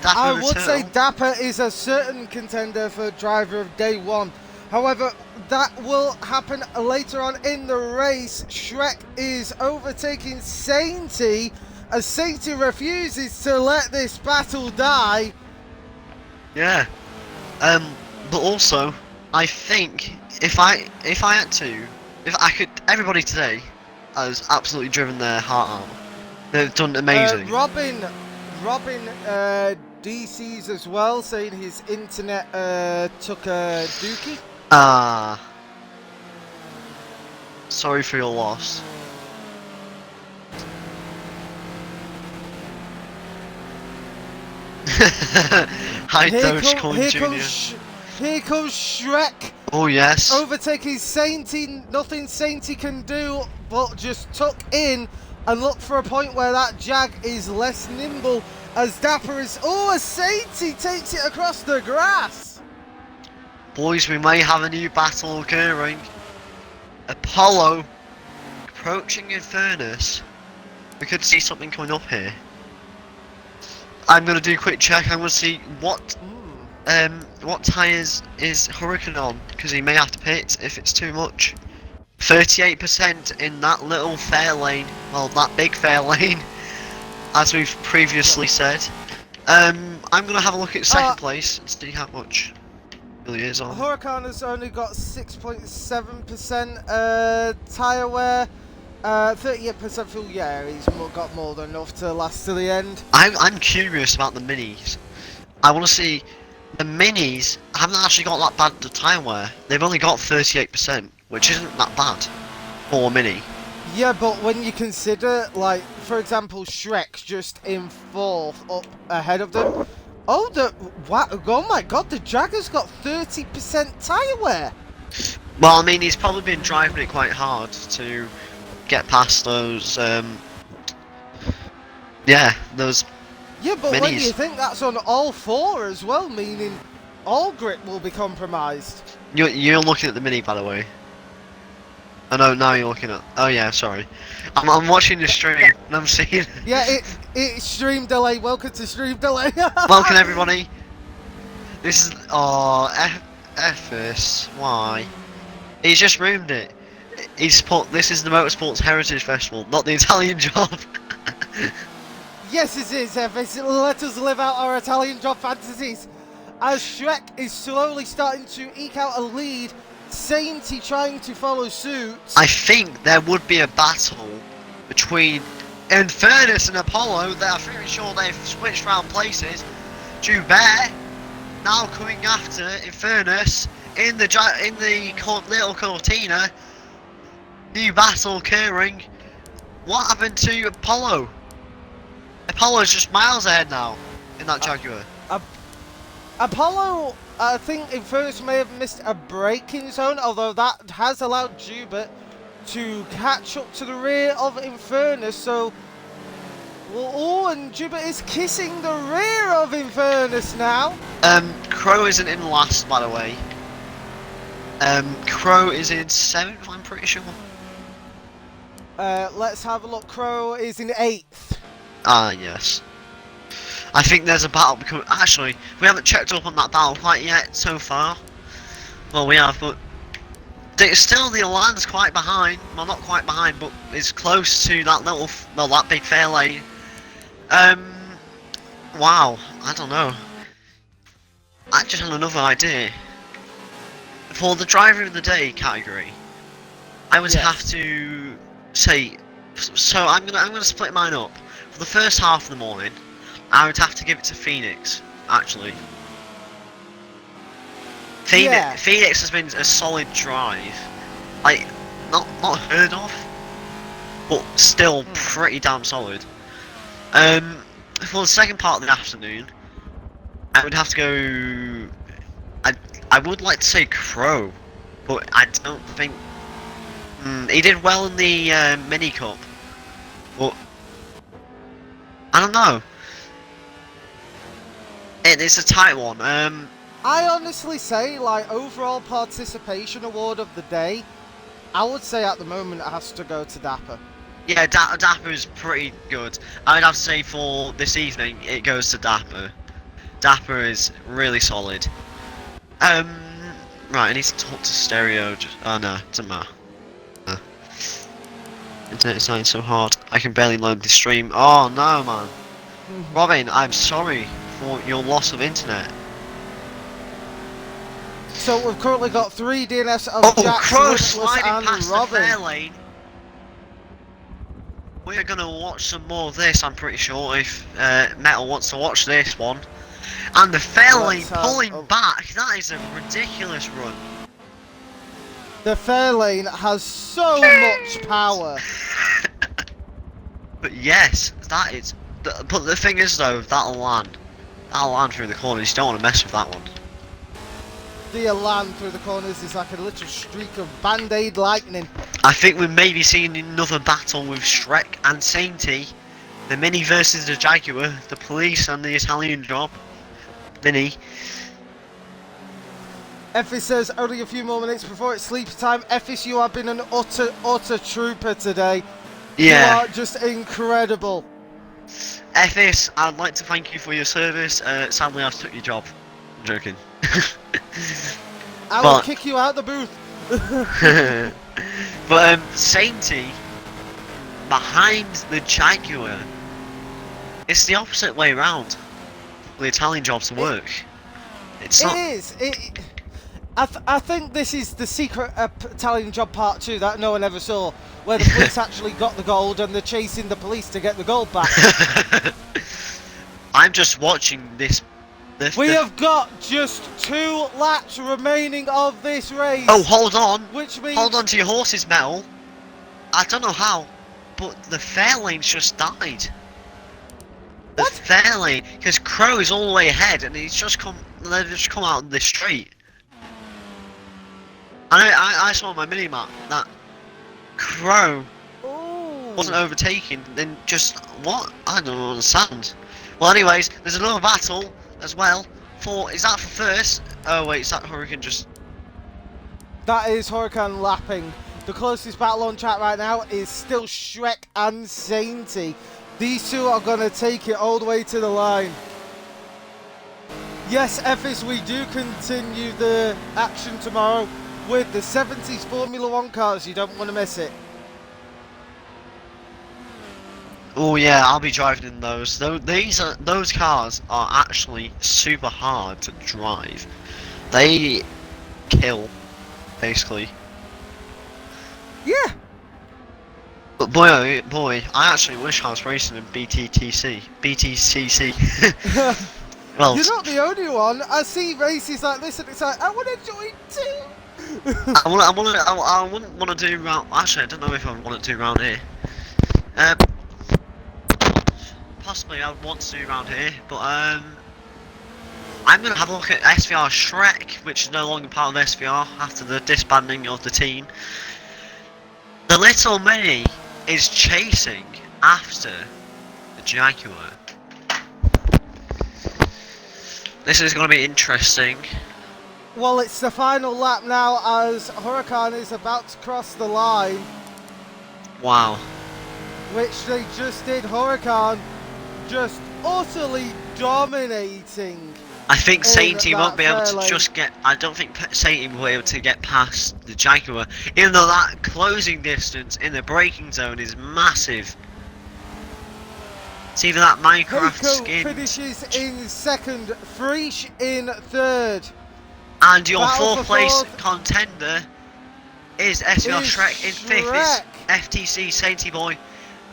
Speaker 2: Dapper
Speaker 1: I would
Speaker 2: Turtle.
Speaker 1: say Dapper is a certain contender for driver of day one. However, that will happen later on in the race. Shrek is overtaking Sainty as Sainty refuses to let this battle die.
Speaker 2: Yeah. But also, I think if I could, everybody today has absolutely driven their heart out. They've done amazing.
Speaker 1: Robin DC's as well, saying his internet took a dookie.
Speaker 2: Sorry for your loss. Hi, Dogecoin Jr.
Speaker 1: Here comes Shrek.
Speaker 2: Oh yes.
Speaker 1: Overtaking Sainty. Nothing Sainty can do but just tuck in and look for a point where that Jag is less nimble. As Dapper is... Oh, as Sainty takes it across the grass.
Speaker 2: Boys, we may have a new battle occurring. Apollo approaching Infernus. We could see something coming up here. I'm going to do a quick check. I'm going to see what tyres is Hurricane on, because he may have to pit if it's too much. 38% in that little fair lane, well, that big fair lane, as we've previously said. I'm going to have a look at second place and see how much really is on.
Speaker 1: Huracan has only got 6.7% tyre wear, 38% fuel. Yeah, he's got more than enough to last to the end.
Speaker 2: I'm curious about the minis. I want to see the minis haven't actually got that bad the tyre wear. They've only got 38%, which isn't that bad for a mini.
Speaker 1: Yeah, but when you consider, like, for example, Shrek's just in 4th up ahead of them. Oh, oh my god, the Jagger's got 30% tyre wear.
Speaker 2: Well, I mean, he's probably been driving it quite hard to get past those, yeah, those
Speaker 1: Yeah, but
Speaker 2: minis.
Speaker 1: when you think that's on all 4 as well, meaning all grip will be compromised.
Speaker 2: You're looking at the mini, by the way. Oh no, now you're looking at... Oh yeah, sorry. I'm watching the stream and I'm seeing...
Speaker 1: Yeah, it's stream delay. Welcome to stream delay.
Speaker 2: Welcome everybody. This is... Oh, F-First. Why? He's just ruined it. He's put... This is the Motorsports Heritage Festival, not the Italian job.
Speaker 1: Yes, it is, Evis. Let us live out our Italian job fantasies. As Shrek is slowly starting to eke out a lead, Sainty trying to follow suit.
Speaker 2: I think there would be a battle between Infernus and Apollo. That I'm pretty sure they've switched around places. Joubert now coming after Infernus in the little Cortina. New battle occurring. What happened to Apollo? Apollo's just miles ahead now in that Jaguar.
Speaker 1: Apollo, I think Infernus may have missed a braking zone, although that has allowed Joubert to catch up to the rear of Infernus. So, oh, and Joubert is kissing the rear of Infernus now.
Speaker 2: Crow isn't in last, by the way. Crow is in 7th, I'm pretty sure.
Speaker 1: Let's have a look. Crow is in 8th.
Speaker 2: Ah, yes. I think there's a battle becoming... Actually, we haven't checked up on that battle quite yet so far. Well, we have, but... Still, the Elan's quite behind. Well, not quite behind, but it's close to that that big fair lane. Wow, I don't know. I just had another idea. For the driver of the day category, I would have to say. So I'm gonna split mine up. For the first half of the morning, I would have to give it to Phoenix. Actually, Phoenix has been a solid drive, like not heard of, but still pretty damn solid. For the second part of the afternoon, I would have to go. I would like to say Crow, but I don't think he did well in the mini cup. But I don't know. It's a tight one.
Speaker 1: I honestly say, like, overall participation award of the day, I would say at the moment it has to go to Dapper.
Speaker 2: Yeah, Dapper is pretty good. I would have to say for this evening, it goes to Dapper. Dapper is really solid. Right, I need to talk to Stereo. Oh no, it doesn't matter. Internet is not so hard. I can barely load the stream. Oh no, man. Robin, I'm sorry for your loss of internet.
Speaker 1: So we've currently got 3 DNFs of Jack,
Speaker 2: Crow
Speaker 1: Limitless
Speaker 2: sliding
Speaker 1: and
Speaker 2: past
Speaker 1: Robin.
Speaker 2: the fair lane. We're gonna watch some more of this, I'm pretty sure, if Metal wants to watch this one. And the fair lane pulling back, that is a ridiculous run.
Speaker 1: The fair lane has so much power.
Speaker 2: But yes, that is. But the thing is though, that'll land through the corners. You don't want to mess with that one.
Speaker 1: The Elan through the corners is like a little streak of Band-Aid lightning.
Speaker 2: I think we may be seeing another battle with Shrek and Sainty. The Mini versus the Jaguar, the police and the Italian job. Mini.
Speaker 1: Effie says only a few more minutes before it's sleep time. Effie, you have been an utter trooper today.
Speaker 2: Yeah.
Speaker 1: You are just incredible.
Speaker 2: Effie, I'd like to thank you for your service. Sadly, I've took your job. I'm joking.
Speaker 1: I will kick you out the booth.
Speaker 2: But Sainty behind the Jaguar. It's the opposite way around. The Italian jobs work. It's not.
Speaker 1: It is. I think this is the secret Italian job part 2 that no one ever saw, where the police actually got the gold and they're chasing the police to get the gold back.
Speaker 2: I'm just watching this.
Speaker 1: We have got just 2 laps remaining of this race.
Speaker 2: Oh, hold on.
Speaker 1: Which means...
Speaker 2: Hold on to your horses, Metal. I don't know how, but the fair lane's just died. The fair lane, because Crow is all the way ahead, and they've just come out of the straight. I saw on my mini map that Crow wasn't overtaken, then just what? I don't understand. Well, anyways, there's another battle as well. Is that for first? Oh wait, is that Hurricane just?
Speaker 1: That is Hurricane lapping. The closest battle on chat right now is still Shrek and Sainty. These 2 are gonna take it all the way to the line. Yes, Effis, we do continue the action tomorrow with the 70s Formula 1 cars. You don't want to miss it.
Speaker 2: Oh yeah, I'll be driving in those. Those cars are actually super hard to drive. They kill, basically.
Speaker 1: Yeah.
Speaker 2: But boy, oh boy, I actually wish I was racing in BTCC. Well,
Speaker 1: you're not the only one. I see races like this, and it's like I want to join too.
Speaker 2: I wouldn't want to do round. Actually, I don't know if I want to do round here. Possibly I would want to do round here, but I'm gonna have a look at SVR Shrek, which is no longer part of SVR after the disbanding of the team. The little Mini is chasing after the Jaguar. This is going to be interesting.
Speaker 1: Well, it's the final lap now as Huracan is about to cross the line.
Speaker 2: Wow.
Speaker 1: Which they just did. Huracan just utterly dominating.
Speaker 2: I think
Speaker 1: in
Speaker 2: Sainty won't
Speaker 1: that
Speaker 2: be able
Speaker 1: fair
Speaker 2: to
Speaker 1: lane.
Speaker 2: just get. I don't think Sainty will be able to get past the Jaguar, even though that closing distance in the braking zone is massive. It's either that Minecraft
Speaker 1: Heiko
Speaker 2: skin,
Speaker 1: finishes in second, Frisch in third.
Speaker 2: and your
Speaker 1: Battle
Speaker 2: fourth
Speaker 1: for
Speaker 2: place
Speaker 1: fourth
Speaker 2: contender is SVR
Speaker 1: is
Speaker 2: Shrek. In fifth
Speaker 1: Shrek.
Speaker 2: is FTC Sainty Boy.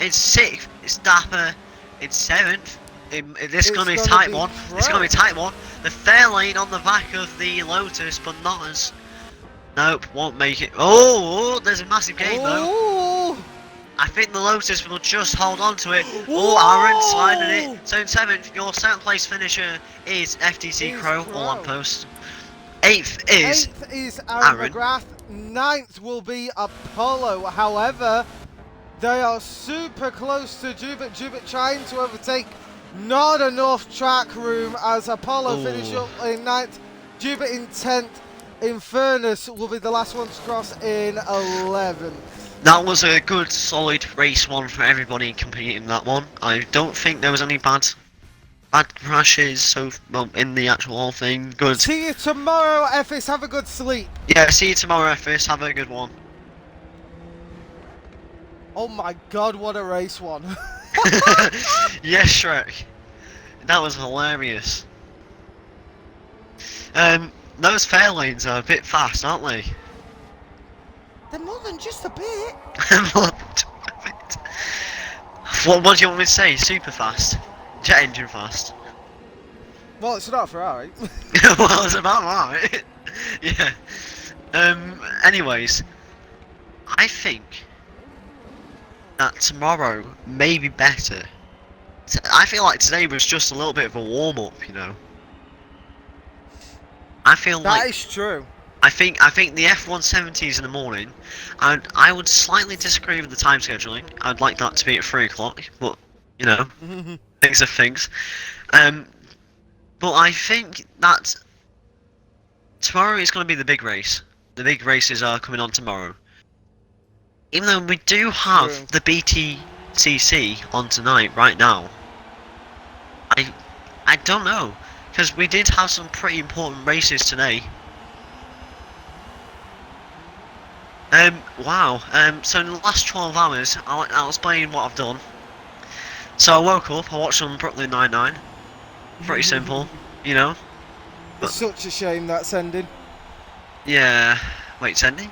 Speaker 2: In sixth is Dapper. In seventh, this is going to be a tight one. This is going to be a tight one. The fair lane on the back of the Lotus, but not as. Nope, won't make it. Oh, there's a massive game though.
Speaker 1: Ooh.
Speaker 2: I think the Lotus will just hold on to it.
Speaker 1: Whoa!
Speaker 2: Oh, Aaron sliding it. So in seventh, your seventh place finisher is FTC
Speaker 1: Is
Speaker 2: Crow,
Speaker 1: Crow.
Speaker 2: all on post. Eighth is
Speaker 1: Eighth is Aaron
Speaker 2: Aaron.
Speaker 1: McGrath. Ninth will be Apollo. However, they are super close to Jubit. Jubit trying to overtake. Not enough track room as Apollo
Speaker 2: Ooh.
Speaker 1: finish up in ninth. Jubit in 10th. Infernus will be the last one to cross in 11th.
Speaker 2: That was a good, solid race one for everybody competing in that one. I don't think there was any bad crashes. So, well, in the actual whole thing, good.
Speaker 1: See you tomorrow, Effis. Have a good sleep.
Speaker 2: Yeah, see you tomorrow, FS. Have a good one.
Speaker 1: Oh my god, what a race one.
Speaker 2: Yes, Shrek. That was hilarious. Those fair lanes are a bit fast, aren't they?
Speaker 1: They're more than just a bit.
Speaker 2: What do you want me to say? Super fast? Jet engine fast?
Speaker 1: Well, it's not a Ferrari.
Speaker 2: Well, it's about right. Yeah. Anyways, I think that tomorrow may be better. I feel like today was just a little bit of a warm up, you know. I feel
Speaker 1: That
Speaker 2: like
Speaker 1: is true.
Speaker 2: I think the F170s in the morning, and I would slightly disagree with the time scheduling. I'd like that to be at 3 o'clock, but you know, things are things. But I think that tomorrow is going to be the big race. The big races are coming on tomorrow. Even though we do have
Speaker 1: True.
Speaker 2: the BTCC on tonight, right now, I don't know, because we did have some pretty important races today. Wow. So in the last 12 hours, I'll explain what I've done. So I woke up, I watched some Brooklyn Nine-Nine. Pretty simple, you know.
Speaker 1: It's such a shame that's ending.
Speaker 2: Yeah. Wait, it's ending?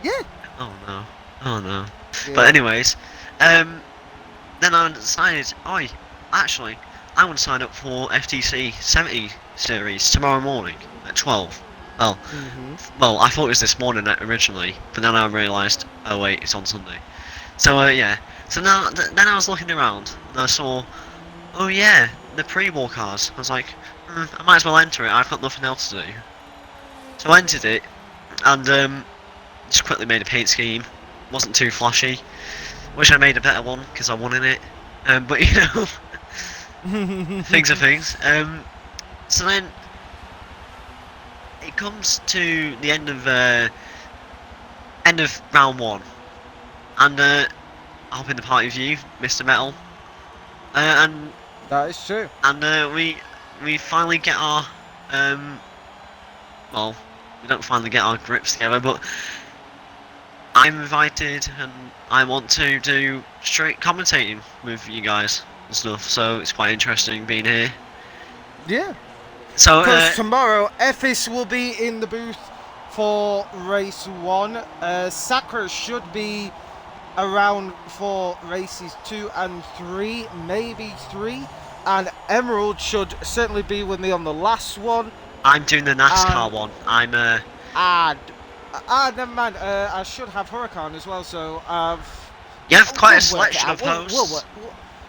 Speaker 1: Yeah.
Speaker 2: Oh no. Oh no.
Speaker 1: Yeah.
Speaker 2: But anyways, then I decided, actually, I want to sign up for FTC 70 series tomorrow morning at 12. Well, I thought it was this morning originally, but then I realised, oh wait, it's on Sunday. So yeah. So now, then I was looking around and I saw, oh yeah, the pre-war cars. I was like, I might as well enter it. I've got nothing else to do. So I entered it, and just quickly made a paint scheme. Wasn't too flashy. Wish I made a better one because I won in it. But you know, things are things. So then it comes to the end of round one, and I hop in the party with you, Mr. Metal, and
Speaker 1: That is true.
Speaker 2: and we finally get our well, we don't finally get our grips together, but I'm invited and I want to do straight commentating with you guys and stuff, so it's quite interesting being here.
Speaker 1: Yeah.
Speaker 2: So
Speaker 1: Because tomorrow, Effis will be in the booth for race 1. Sakura should be around for races 2 and 3, maybe 3. And Emerald should certainly be with me on the last one.
Speaker 2: I'm doing the NASCAR one. I'm
Speaker 1: And never mind. I should have Huracan as well. So
Speaker 2: you have quite a
Speaker 1: we'll
Speaker 2: selection of hosts.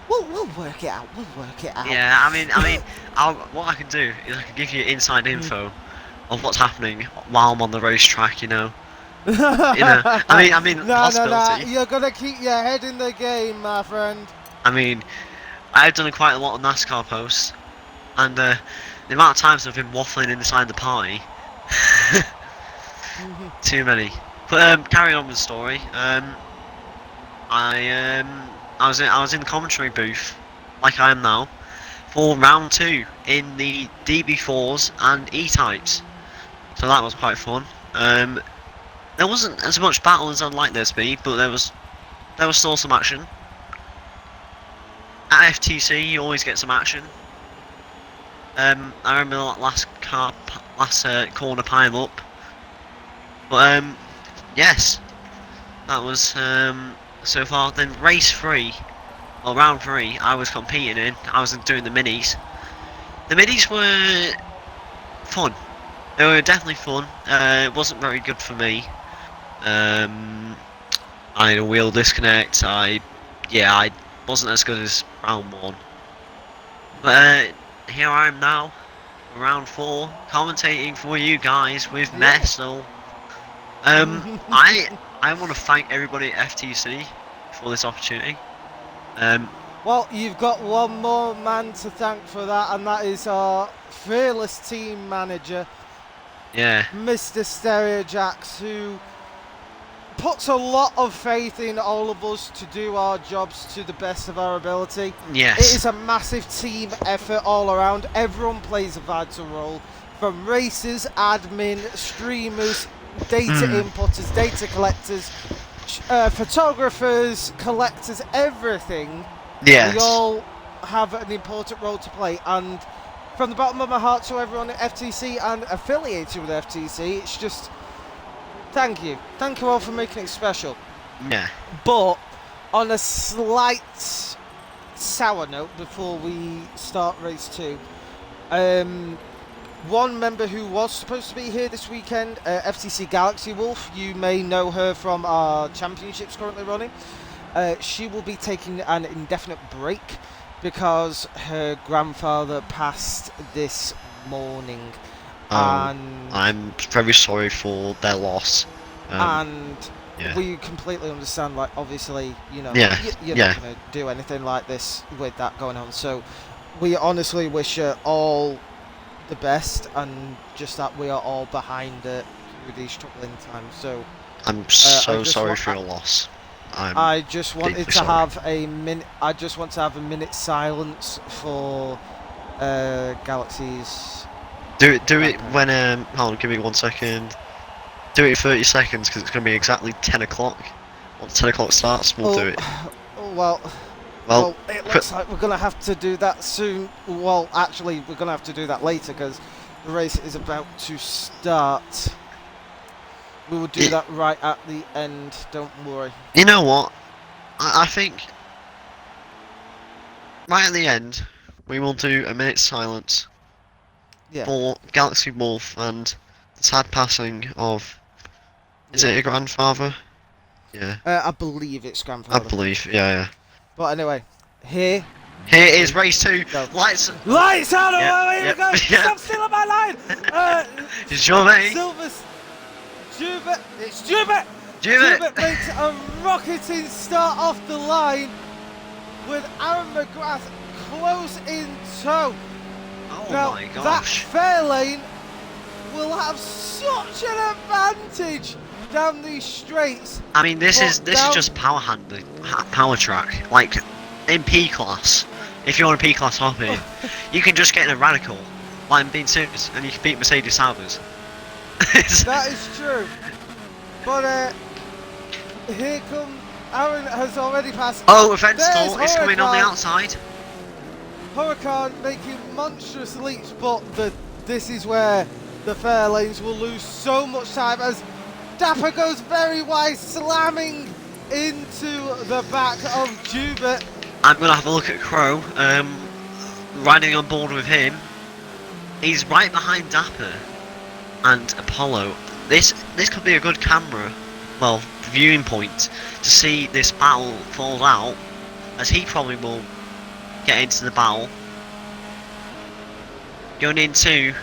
Speaker 1: We'll work it out. We'll work it out.
Speaker 2: Yeah, I mean, what I can do is I can give you inside info of what's happening while I'm on the racetrack. You know. You know. I mean,
Speaker 1: no,
Speaker 2: possibility.
Speaker 1: you're gonna keep your head in the game, my friend.
Speaker 2: I mean, I've done quite a lot of NASCAR posts, and the amount of times I've been waffling inside the party, too many. But carrying on with the story, I was in the commentary booth, like I am now, for round 2 in the DB4s and E-types. So that was quite fun. There wasn't as much battle as I'd like there to be, but there was still some action. At FTC, you always get some action. I remember that last corner pile up. But yes, that was so far. Then race 3, or round 3, I was competing in. I was doing the minis. The minis were fun. They were definitely fun. It wasn't very good for me. I had a wheel disconnect. I wasn't as good as round 1. But here I am now, round 4, commentating for you guys with Messel. I want to thank everybody at FTC for this opportunity.
Speaker 1: Well, you've got one more man to thank for that, and that is our fearless team manager, Mr. Stereo Jacks, who puts a lot of faith in all of us to do our jobs to the best of our ability.
Speaker 2: Yes.
Speaker 1: It is a massive team effort all around. Everyone plays a vital role, from racers, admin, streamers, data inputters, data collectors, photographers, collectors, everything.
Speaker 2: Yes.
Speaker 1: We all have an important role to play, and from the bottom of my heart to everyone at FTC and affiliated with FTC, it's just thank you all for making it special.
Speaker 2: Yeah.
Speaker 1: But on a slight sour note before we start race 2, one member who was supposed to be here this weekend, FTC Galaxy Wolf, you may know her from our championships currently running. She will be taking an indefinite break because her grandfather passed this morning. And
Speaker 2: I'm very sorry for their loss.
Speaker 1: And we completely understand, like, obviously, you know, you're not going to do anything like this with that going on. So we honestly wish her all the best, and just that we are all behind her through these troubling times. So
Speaker 2: I'm so sorry for your loss.
Speaker 1: I just wanted to have a minute. I just want to have a minute's silence for Galaxy's.
Speaker 2: Do it when hold on, give me 1 second. Do it in 30 seconds because it's going to be exactly 10 o'clock. Once 10 o'clock starts, we'll do it.
Speaker 1: Well, it looks like we're going to have to do that soon. Well, actually, we're going to have to do that later because the race is about to start. We will do that right at the end, don't worry.
Speaker 2: You know what? I think right at the end, we will do a minute's silence for Galaxy Wolf and the sad passing of... Is it a grandfather? Yeah.
Speaker 1: I believe it's grandfather.
Speaker 2: I believe, yeah.
Speaker 1: But anyway, here
Speaker 2: is race 2.
Speaker 1: Go.
Speaker 2: Lights
Speaker 1: out! Here we go! Stop still on my line!
Speaker 2: It's your mate.
Speaker 1: It's Jubit makes a rocketing start off the line with Aaron McGrath close in tow.
Speaker 2: Oh
Speaker 1: now,
Speaker 2: my gosh.
Speaker 1: That fair lane will have such an advantage down these straights.
Speaker 2: I mean, this is just power handling, power track. Like in P class, if you're on a P class hobby, you can just get in a radical, like being serious, and you can beat Mercedes Saubers.
Speaker 1: That is true. But here come Aaron has already passed.
Speaker 2: Oh, event stall is coming on the outside.
Speaker 1: Huracan making monstrous leaps, but this is where the fair lanes will lose so much time as Dapper goes very wide, slamming into the back of Jubit.
Speaker 2: I'm gonna have a look at Crow, riding on board with him. He's right behind Dapper and Apollo. This could be a good camera, well, viewing point to see this battle fall out, as he probably will get into the battle. Going into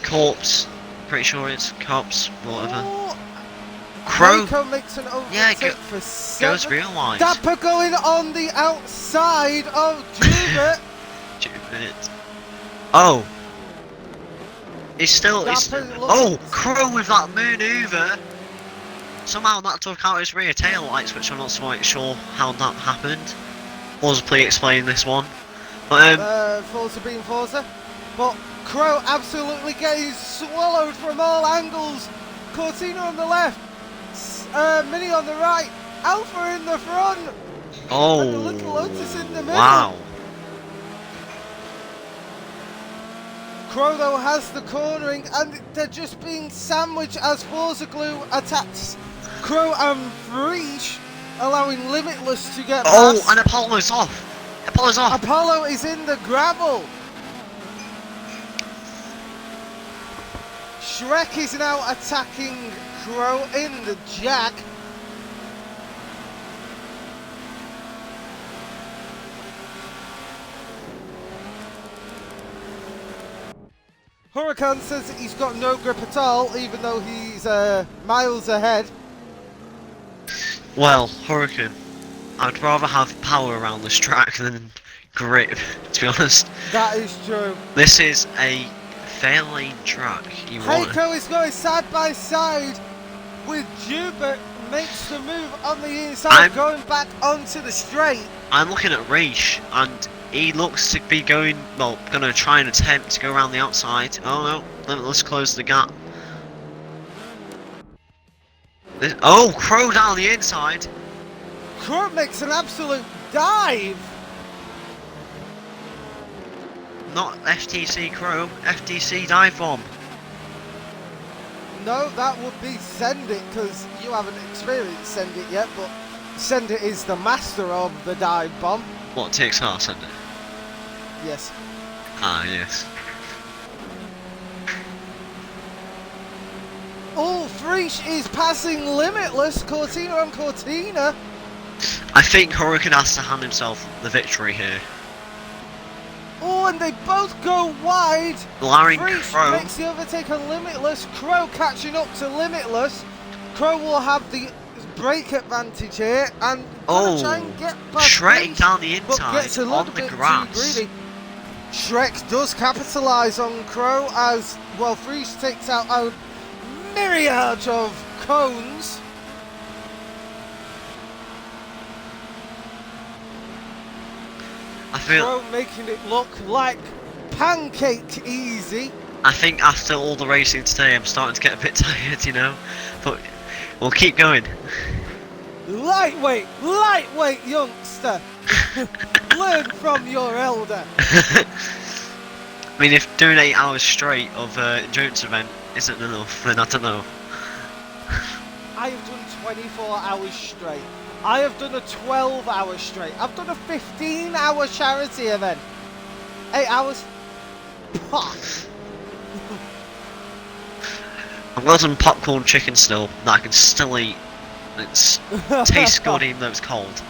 Speaker 2: Corpse, pretty sure it's Corpse, whatever.
Speaker 1: Oh,
Speaker 2: Crow
Speaker 1: makes an overtake for 7.
Speaker 2: Goes real wide.
Speaker 1: Dapper going on the outside of Jubit.
Speaker 2: Jubit. Oh. It's still. Oh, Crow with that manoeuvre. Somehow that took out his rear tail lights, which I'm not quite sure how that happened. Possibly explain this one.
Speaker 1: Forza being Forza. But Crow absolutely getting swallowed from all angles. Cortina on the left, Mini on the right, Alpha in the front,
Speaker 2: Oh,
Speaker 1: and a little Lotus in the middle.
Speaker 2: wow.
Speaker 1: Crow though has the cornering, and they're just being sandwiched as Forza Glue attacks Crow and Freesh, allowing Limitless to get past.
Speaker 2: And Apollo's off. Apollo's off.
Speaker 1: Apollo is in the gravel. Shrek is now attacking Crow in the jack. Huracan says he's got no grip at all, even though he's miles ahead.
Speaker 2: Well, Huracan, I'd rather have power around this track than grip, to be honest.
Speaker 1: That is true.
Speaker 2: This is a fair lane track.
Speaker 1: Heiko is going side by side with Jubert, makes the move on the inside, going back onto the straight.
Speaker 2: I'm looking at Reish, and he looks to be going to try and attempt to go around the outside. Oh no, let's close the gap. Crow down the inside.
Speaker 1: Crow makes an absolute dive.
Speaker 2: Not FTC Crow, FTC dive bomb.
Speaker 1: No, that would be Send It, because you haven't experienced Send It yet, but Send It is the master of the dive bomb.
Speaker 2: What, TXR Send It?
Speaker 1: Yes.
Speaker 2: Ah, yes.
Speaker 1: Oh, Freesh is passing Limitless, Cortina on Cortina.
Speaker 2: I think Huracan has to hand himself the victory here.
Speaker 1: Oh, and they both go wide.
Speaker 2: Allowing
Speaker 1: Freesh
Speaker 2: Crow
Speaker 1: makes the overtake on Limitless. Crow catching up to Limitless. Crow will have the brake advantage here and try and get past
Speaker 2: Shrek
Speaker 1: Freesh,
Speaker 2: down the
Speaker 1: but
Speaker 2: inside
Speaker 1: gets a little
Speaker 2: on the
Speaker 1: bit
Speaker 2: grass.
Speaker 1: too greedy. Shrek does capitalise on Crow as well. Freesh takes out a myriad of cones.
Speaker 2: I feel
Speaker 1: Crow making it look like pancake easy.
Speaker 2: I think after all the racing today, I'm starting to get a bit tired, you know. But we'll keep going.
Speaker 1: Lightweight youngster. Learn from your elder.
Speaker 2: I mean, if doing 8 hours straight of endurance event isn't enough, then I don't know.
Speaker 1: I have done 24 hours straight. I have done a 12 hours straight. I've done a 15-hour charity event. 8 hours.
Speaker 2: I've got some popcorn chicken still that I can still eat. It tastes good even though it's cold.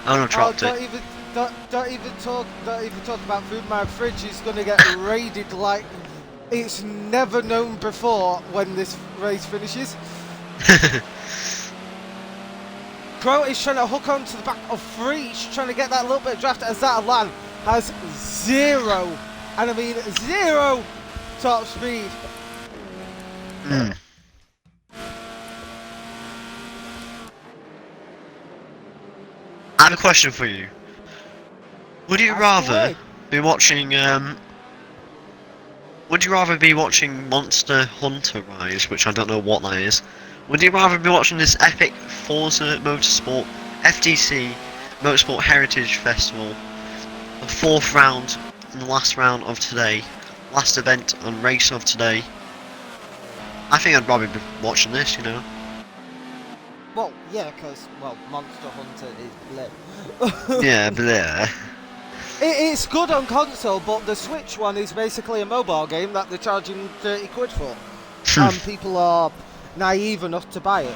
Speaker 2: Oh, I dropped it.
Speaker 1: Don't even talk about food. My fridge is gonna get raided like it's never known before when this race finishes. Crow is trying to hook onto the back of Freesh, trying to get that little bit of draft as that Alan has zero, and I mean zero top speed.
Speaker 2: Mm. I have a question for you. Would you rather be watching would you rather be watching Monster Hunter Rise, which I don't know what that is? Would you rather be watching this epic Forza Motorsport FTC Motorsport Heritage Festival, the 4th round and the last round of today, last event and race of today? I think I'd rather be watching this, you know.
Speaker 1: Well, yeah, because Monster Hunter is bleh.
Speaker 2: Yeah, bleh.
Speaker 1: It's good on console, but the Switch one is basically a mobile game that they're charging 30 quid for. And people are naive enough to buy it.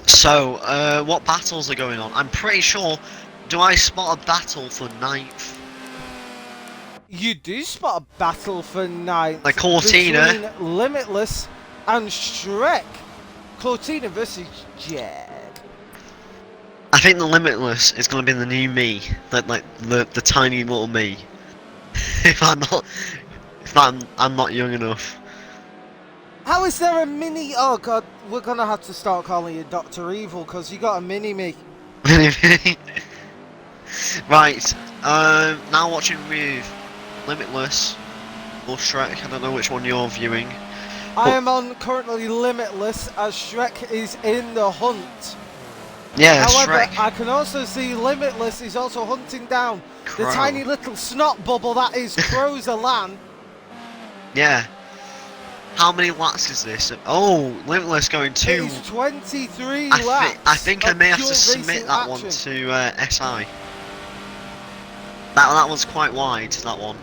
Speaker 2: So, what battles are going on? I'm pretty sure, do I spot a battle for 9th?
Speaker 1: You do spot a battle for 9th.
Speaker 2: Like Cortina.
Speaker 1: Between Limitless and Shrek. Cortina versus Jag.
Speaker 2: I think the Limitless is going to be the new me, like the tiny little me. if I'm not young enough.
Speaker 1: How is there a mini? Oh god, we're gonna have to start calling you Dr. Evil because you got a mini me.
Speaker 2: Right, now watching with Limitless or Shrek. I don't know which one you're viewing.
Speaker 1: I am on currently Limitless as Shrek is in the hunt.
Speaker 2: Yeah,
Speaker 1: However,
Speaker 2: Shrek.
Speaker 1: I can also see Limitless is also hunting down
Speaker 2: Crow.
Speaker 1: the tiny little snot bubble that is Crow's Elan.
Speaker 2: Yeah. How many laps is this? Oh, Limitless going
Speaker 1: It
Speaker 2: to.
Speaker 1: is 23 laps.
Speaker 2: I think I may have to
Speaker 1: pure
Speaker 2: submit
Speaker 1: racing
Speaker 2: that one
Speaker 1: action.
Speaker 2: to SI. That one's quite wide. That one.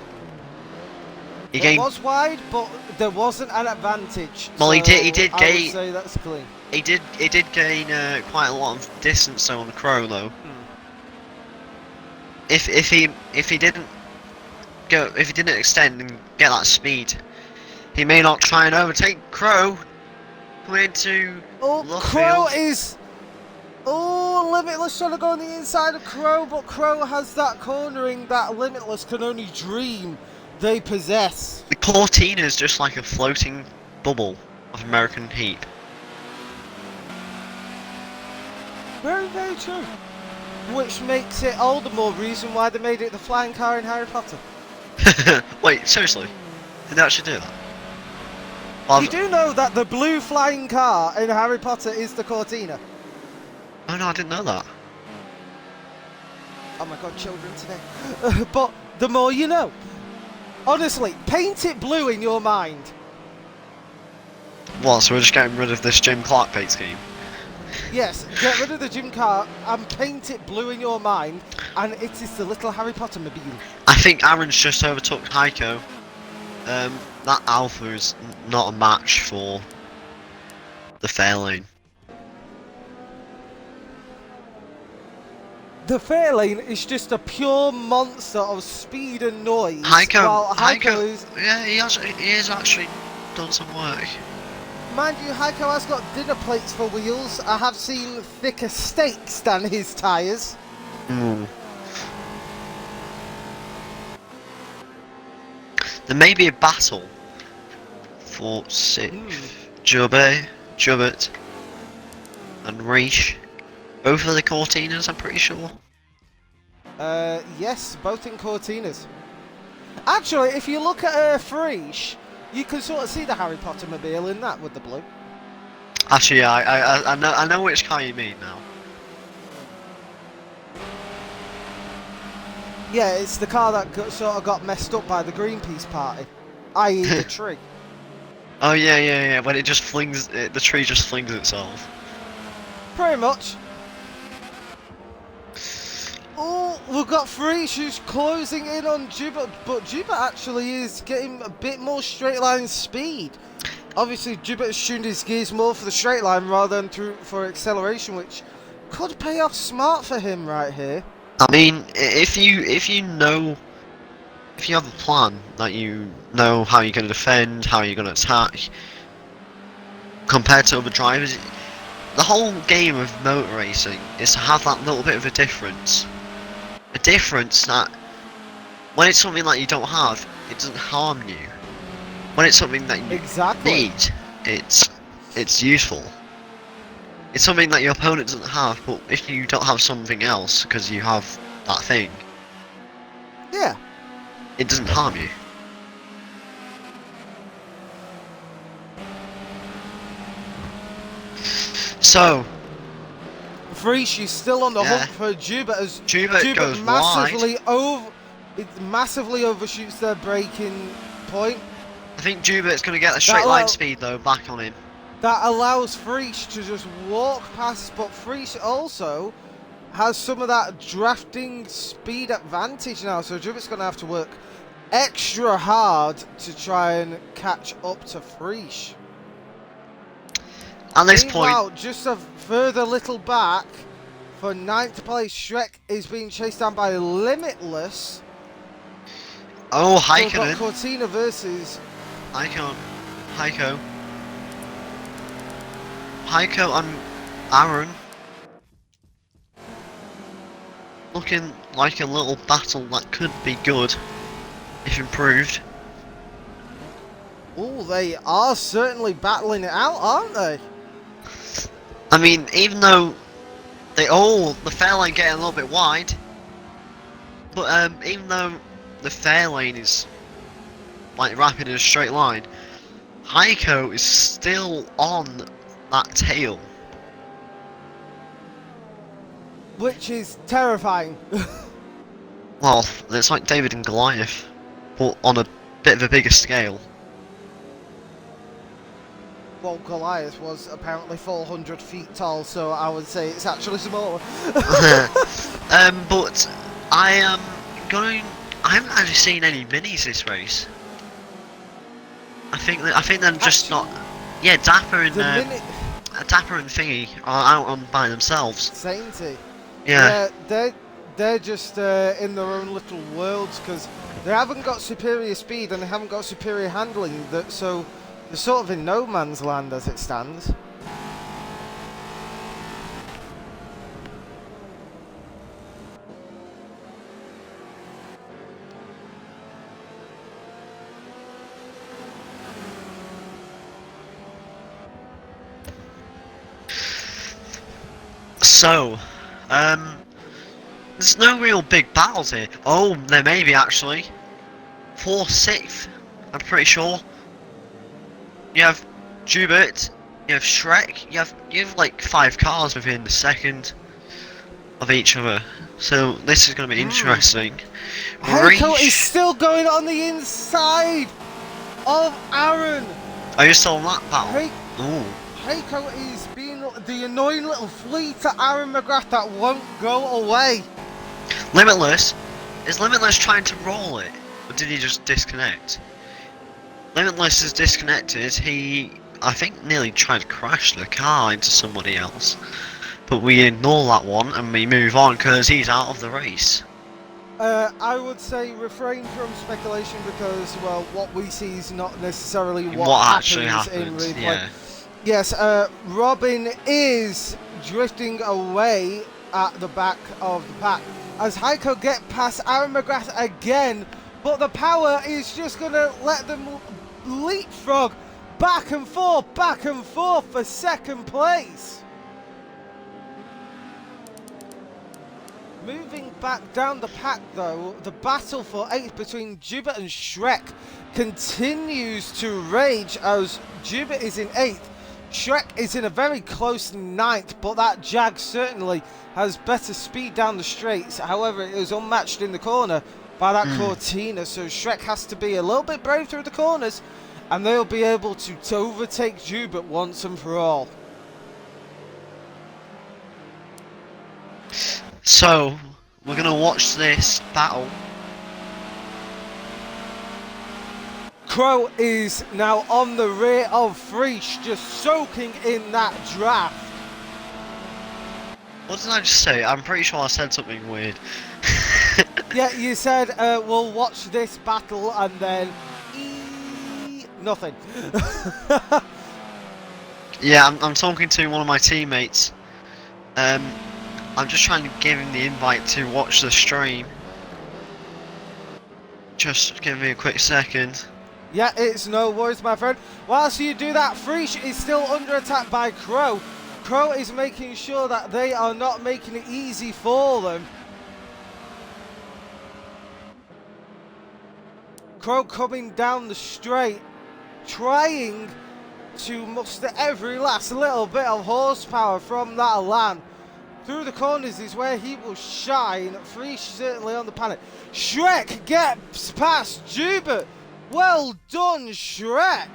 Speaker 2: He
Speaker 1: It
Speaker 2: gained.
Speaker 1: was wide, but there wasn't an advantage.
Speaker 2: Well, he
Speaker 1: so
Speaker 2: did
Speaker 1: I
Speaker 2: gain.
Speaker 1: would say that's clean.
Speaker 2: He did gain quite a lot of distance though on Crow though. If he didn't extend and get that speed, he may not try and overtake Crow. Coming into
Speaker 1: Oh,
Speaker 2: left
Speaker 1: Crow
Speaker 2: field.
Speaker 1: is. Oh, Limitless trying to go on the inside of Crow, but Crow has that cornering that Limitless can only dream they possess.
Speaker 2: The Cortina is just like a floating bubble of American heat.
Speaker 1: Very, very true. Which makes it all the more reason why they made it the flying car in Harry Potter.
Speaker 2: Wait, seriously? Did they actually do that? Well,
Speaker 1: You do know that the blue flying car in Harry Potter is the Cortina.
Speaker 2: oh no, I didn't know that.
Speaker 1: Oh my god, children today. But the more you know. Honestly, paint it blue in your mind.
Speaker 2: What, so we're just getting rid of this Jim Clark paint scheme?
Speaker 1: Yes, get rid of the gym car and paint it blue in your mind, and it is the little Harry Potter mobile.
Speaker 2: I think Aaron's just overtook Heiko. That Alpha is not a match for the Fairlane.
Speaker 1: The Fairlane is just a pure monster of speed and noise. While Heiko is,
Speaker 2: yeah, he has actually done some work.
Speaker 1: mind you, Heiko has got dinner plates for wheels. I have seen thicker steaks than his tyres.
Speaker 2: There may be a battle for 6th. Jubbert, and Reish. Both of the Cortinas, I'm pretty sure.
Speaker 1: Yes, both in Cortinas. Actually, if you look at Frisch, you can sort of see the Harry Potter mobile in that with the blue.
Speaker 2: Actually, yeah, I know which car you mean now.
Speaker 1: Yeah, it's the car that sort of got messed up by the Greenpeace party, i.e. the tree.
Speaker 2: Oh yeah. When it just flings, the tree just flings itself.
Speaker 1: Pretty much. Oh, we've got Frisch who's closing in on Jubert, but Jubert actually is getting a bit more straight line speed. Obviously, Jubert has tuned his gears more for the straight line rather than for acceleration, which could pay off smart for him right here.
Speaker 2: I mean, if you have a plan that you know how you're going to defend, how you're going to attack, compared to other drivers, the whole game of motor racing is to have that little bit of a difference. A difference that, when it's something that you don't have, it doesn't harm you. When it's something that you need, it's useful. It's something that your opponent doesn't have, but if you don't have something else because you have that thing,
Speaker 1: yeah,
Speaker 2: it doesn't harm you. So,
Speaker 1: Frisch is still on the hunt for Jubert as
Speaker 2: Jubert goes
Speaker 1: massively overshoots their braking point.
Speaker 2: I think Jubert's going to get a straight line speed though back on him.
Speaker 1: That allows Frisch to just walk past, but Frisch also has some of that drafting speed advantage now, so Jubert's going to have to work extra hard to try and catch up to Frisch.
Speaker 2: At this
Speaker 1: Meanwhile,
Speaker 2: point,
Speaker 1: just a further little back for 9th place, Shrek is being chased down by Limitless.
Speaker 2: oh,
Speaker 1: So we've got
Speaker 2: Heiko.
Speaker 1: Cortina versus
Speaker 2: Heiko and Aaron. Looking like a little battle that could be good, if improved.
Speaker 1: Oh, they are certainly battling it out, aren't they?
Speaker 2: I mean, even though the fair lane getting a little bit wide. But even though the fair lane is like rapid in a straight line, Heiko is still on that tail.
Speaker 1: Which is terrifying.
Speaker 2: Well, it's like David and Goliath, but on a bit of a bigger scale.
Speaker 1: Well, Goliath was apparently 400 feet tall, so I would say it's actually smaller.
Speaker 2: But I am going. I haven't actually seen any minis this race. I think they're just not. Yeah, Dapper and Dapper and Thingy are out on by themselves.
Speaker 1: Sainty.
Speaker 2: Yeah.
Speaker 1: They're just in their own little worlds because they haven't got superior speed and they haven't got superior handling. So they're sort of in no man's land as it stands.
Speaker 2: So, there's no real big battles here. Oh, there may be actually. 4th, 6th, I'm pretty sure. You have Jubert, you have Shrek, you have like 5 cars within the second of each other. So this is going to be interesting.
Speaker 1: Heiko is still going on the inside of Aaron.
Speaker 2: Are you still in that battle? Ooh.
Speaker 1: Heiko is being the annoying little flea to Aaron McGrath that won't go away.
Speaker 2: Limitless? Is Limitless trying to roll it? Or did he just disconnect? Limitless is disconnected. He, I think, nearly tried to crash the car into somebody else. But we ignore that one and we move on because he's out of the race.
Speaker 1: I would say refrain from speculation because, well, what we see is not necessarily what
Speaker 2: actually happened.
Speaker 1: In replay.
Speaker 2: Yeah.
Speaker 1: Yes, Robin is drifting away at the back of the pack as Heiko get past Aaron McGrath again, but the power is just going to let them leapfrog back and forth for second place. Moving back down the pack though, the battle for 8th between Jubert and Shrek continues to rage as Jubert is in 8th. Shrek is in a very close 9th, but that Jag certainly has better speed down the straights. However, it was unmatched in the corner by that Cortina, so Shrek has to be a little bit brave through the corners, and they'll be able to overtake Jubert once and for all.
Speaker 2: So, we're going to watch this battle.
Speaker 1: Crow is now on the rear of Freesh, just soaking in that draft.
Speaker 2: What did I just say? I'm pretty sure I said something weird.
Speaker 1: Yeah, you said we'll watch this battle and then nothing.
Speaker 2: Yeah, I'm talking to one of my teammates. I'm just trying to give him the invite to watch the stream. Just give me a quick second.
Speaker 1: Yeah, it's no worries, my friend. Whilst you do that, Freesh is still under attack by Crow. Crow is making sure that they are not making it easy for them. Crow coming down the straight, trying to muster every last little bit of horsepower from that Elan. Through the corners is where he will shine. Freesh certainly on the panic. Shrek gets past Jubert. Well done, Shrek!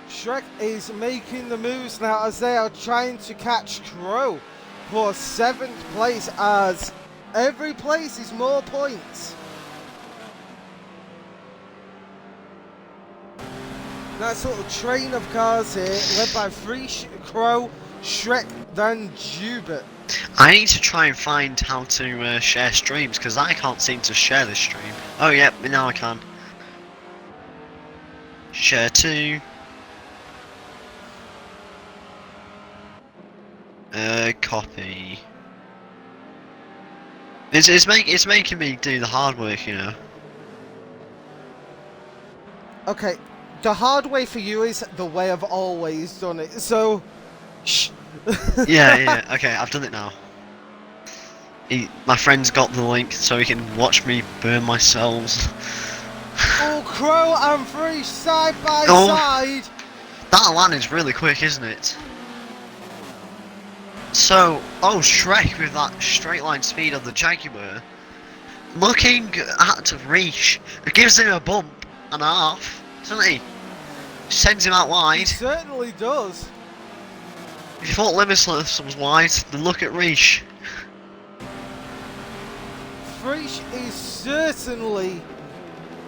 Speaker 1: Shrek is making the moves now as they are trying to catch Crow for 7th place, as every place is more points. Nice little train of cars here, led by Freesh, Crow, Shrek, then Jubert.
Speaker 2: I need to try and find how to share streams because I can't seem to share this stream. Oh, yep, now I can. Share to. Copy. It's making me do the hard work, you know.
Speaker 1: Okay, the hard way for you is the way I've always done it, so... Shh!
Speaker 2: Yeah, okay, I've done it now. My friend's got the link so he can watch me burn my cells.
Speaker 1: Oh, Crow and Frisch side by
Speaker 2: Oh.
Speaker 1: side!
Speaker 2: That land is really quick, isn't it? So, Shrek with that straight line speed of the Jaguar. Looking at Reach, it gives him a bump and a half, doesn't he? Sends him out
Speaker 1: He
Speaker 2: wide.
Speaker 1: certainly does.
Speaker 2: If you thought Limitless was wide, then look at Reach.
Speaker 1: Frisch is certainly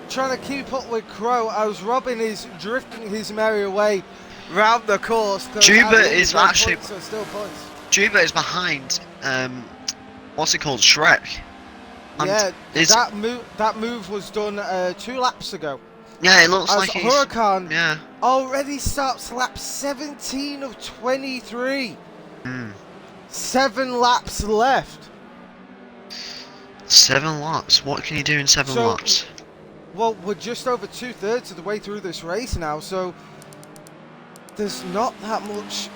Speaker 1: trying to keep up with Crow as Robin is drifting his merry way round the course.
Speaker 2: Juba is actually...
Speaker 1: Points are still points.
Speaker 2: Juba is behind, what's it called, Shrek. And
Speaker 1: Yeah,
Speaker 2: it's,
Speaker 1: that move was done 2 laps ago.
Speaker 2: yeah, it looks
Speaker 1: As
Speaker 2: like he's...
Speaker 1: Huracan
Speaker 2: Yeah.
Speaker 1: already starts lap 17 of 23. 7 laps left.
Speaker 2: 7 laps? What can you do in 7
Speaker 1: So-
Speaker 2: laps?
Speaker 1: Well, we're just over 2/3 of the way through this race now, so there's not that much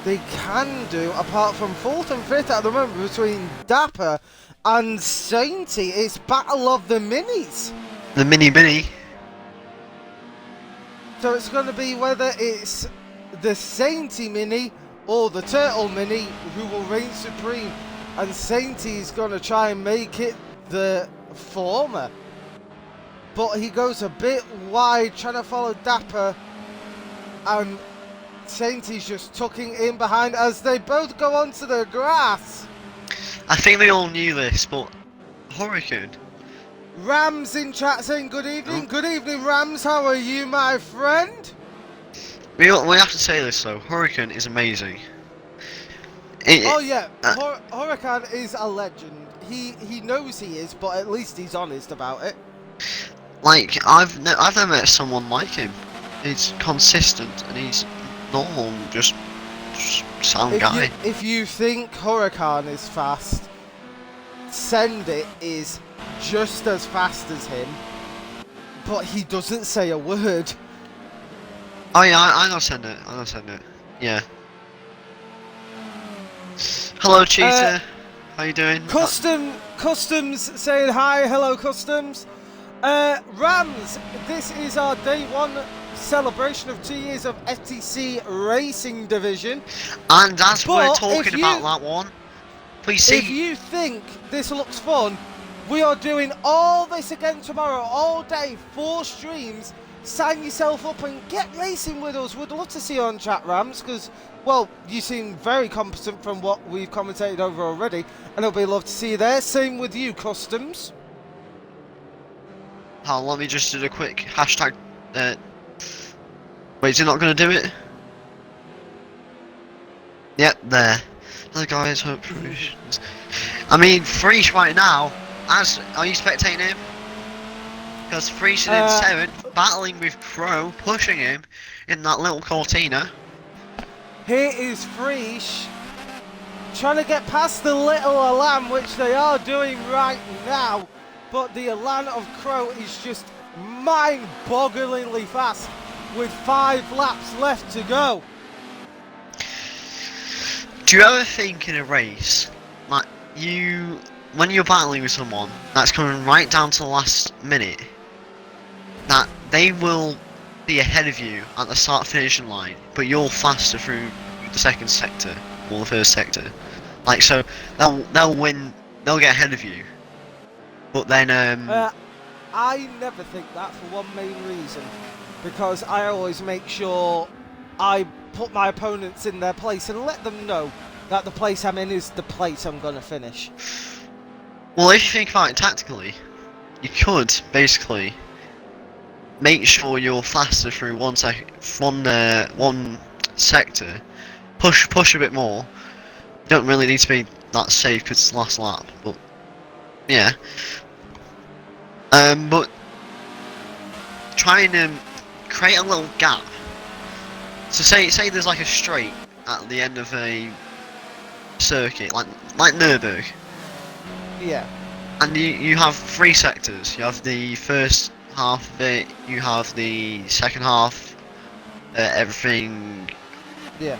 Speaker 1: they can do apart from 4th and 5th at the moment between Dapper and Sainty. It's battle of the minis.
Speaker 2: The mini.
Speaker 1: So it's going to be whether it's the Sainty mini or the Turtle mini who will reign supreme, and Sainty's going to try and make it the former. But he goes a bit wide trying to follow Dapper, and Sainty's just tucking in behind as they both go onto the grass.
Speaker 2: I think they all knew this, but Hurricane.
Speaker 1: Rams in chat saying good evening. Good evening, Rams. How are you, my friend?
Speaker 2: We have to say this though. Hurricane is amazing.
Speaker 1: Oh yeah, Huracan is a legend. He knows he is, but at least he's honest about it.
Speaker 2: Like I've never met someone like him. He's consistent and he's normal, just sound guy.
Speaker 1: If you think Huracan is fast, Send It is just as fast as him, but he doesn't say a word.
Speaker 2: Oh yeah, I know Send It. Yeah. Hello, Cheetah. How you doing?
Speaker 1: Customs saying hi. Hello, Customs. Rams, this is our day 1 celebration of 2 years of FTC Racing Division.
Speaker 2: And as we're
Speaker 1: But
Speaker 2: talking about that one, please see.
Speaker 1: If you think this looks fun, we are doing all this again tomorrow, all day, 4 streams. Sign yourself up and get racing with us. We'd love to see you on chat, Rams, because, well, you seem very competent from what we've commentated over already, and it'll be love to see you there. Same with you, Customs.
Speaker 2: Oh, let me just do a quick hashtag. Wait, is he not going to do it? Yep, there. Hello guys, hope Frisch. I mean, Frisch right now, are you spectating him? Because Frisch is in 7th, battling with Crow, pushing him in that little Cortina.
Speaker 1: Here is Frisch trying to get past the little Elan, which they are doing right now. But the Elan of Crow is just mind-bogglingly fast with 5 laps left to go.
Speaker 2: Do you ever think in a race, like when you're battling with someone that's coming right down to the last minute, that they will be ahead of you at the start finishing line, but you're faster through the second sector or the first sector? Like, so they'll win, they'll get ahead of you. But then
Speaker 1: I never think that for one main reason, because I always make sure I put my opponents in their place and let them know that the place I'm in is the place I'm going to finish.
Speaker 2: Well, if you think about it tactically, you could basically make sure you're faster through one sector, push a bit more. You don't really need to be that safe because it's the last lap, but yeah. But try and create a little gap. So say there's like a straight at the end of a circuit, like Nürburgring.
Speaker 1: Yeah.
Speaker 2: And you have 3 sectors. You have the first half of it, you have the second half, everything.
Speaker 1: Yeah.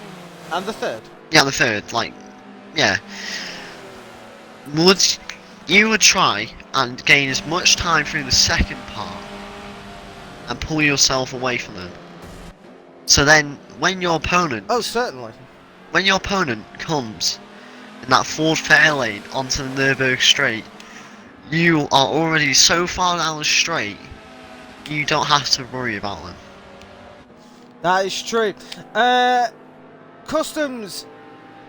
Speaker 1: And the third.
Speaker 2: Yeah, the third, like, yeah. You would try and gain as much time through the second part and pull yourself away from them. So then, when your opponent
Speaker 1: Certainly.
Speaker 2: when your opponent comes in that forward fair lane onto the Nürburgring straight, you are already so far down the straight, you don't have to worry about them.
Speaker 1: That is true. Customs,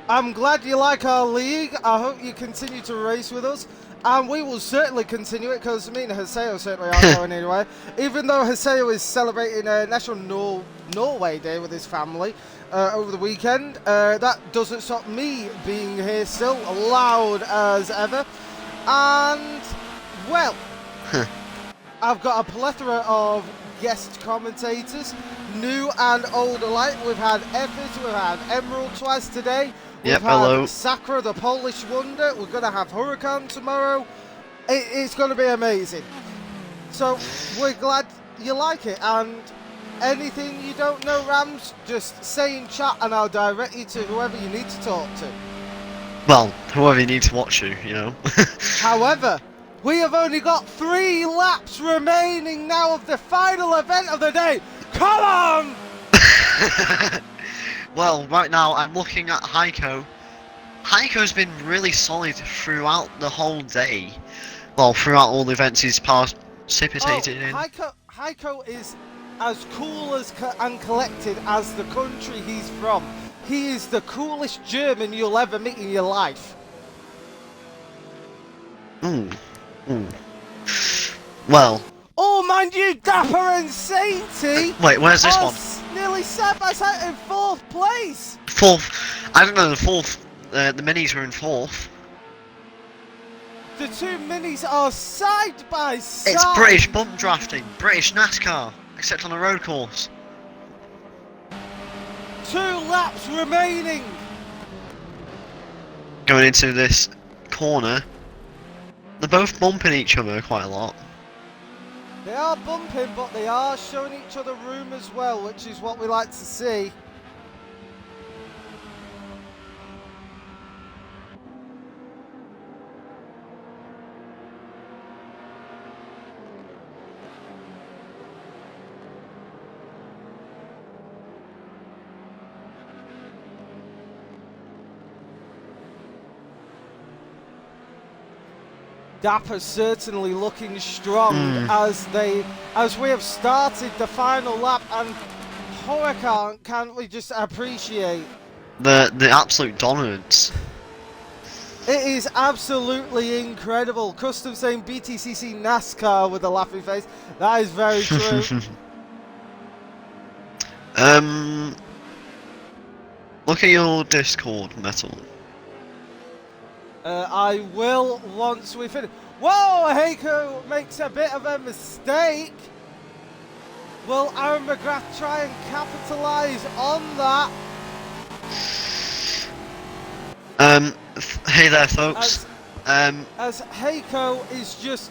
Speaker 1: I'm glad you like our league. I hope you continue to race with us. And we will certainly continue it because me and Haseo certainly aren't going anywhere. Even though Haseo is celebrating National Norway Day with his family over the weekend, that doesn't stop me being here still, loud as ever. And, well, I've got a plethora of guest commentators, new and old alike. We've had Effort, we've had Emerald twice today. We've had
Speaker 2: hello.
Speaker 1: Sakura, the Polish wonder. We're going to have Huracan tomorrow. It's going to be amazing. So we're glad you like it. And anything you don't know, Rams, just say in chat and I'll direct you to whoever you need to talk to.
Speaker 2: Well, whoever you need to watch you know.
Speaker 1: However, we have only got 3 laps remaining now of the final event of the day. Come on!
Speaker 2: Well, right now I'm looking at Heiko. Heiko's been really solid throughout the whole day. Well, throughout all the events he's participated in.
Speaker 1: Heiko is as cool and collected as the country he's from. He is the coolest German you'll ever meet in your life.
Speaker 2: Well.
Speaker 1: Oh, mind you, Dapper and Sainty.
Speaker 2: Wait, where's this one?
Speaker 1: Nearly side by side in 4th place.
Speaker 2: 4th. I don't know, the 4th. The minis were in 4th.
Speaker 1: The 2 minis are side by side.
Speaker 2: It's British bump drafting, British NASCAR, except on a road course.
Speaker 1: 2 laps remaining.
Speaker 2: Going into this corner. They're both bumping each other quite a lot.
Speaker 1: They are bumping, but they are showing each other room as well, which is what we like to see. Dapper's certainly looking strong as we have started the final lap, and Huracan, can't we just appreciate
Speaker 2: the absolute dominance?
Speaker 1: It is absolutely incredible. Custom saying BTCC NASCAR with a laughing face. That is very true.
Speaker 2: Look at your Discord, Metal.
Speaker 1: I will once we finish. Whoa, Heiko makes a bit of a mistake. Will Aaron McGrath try and capitalise on that?
Speaker 2: Hey there, folks.
Speaker 1: As Heiko is just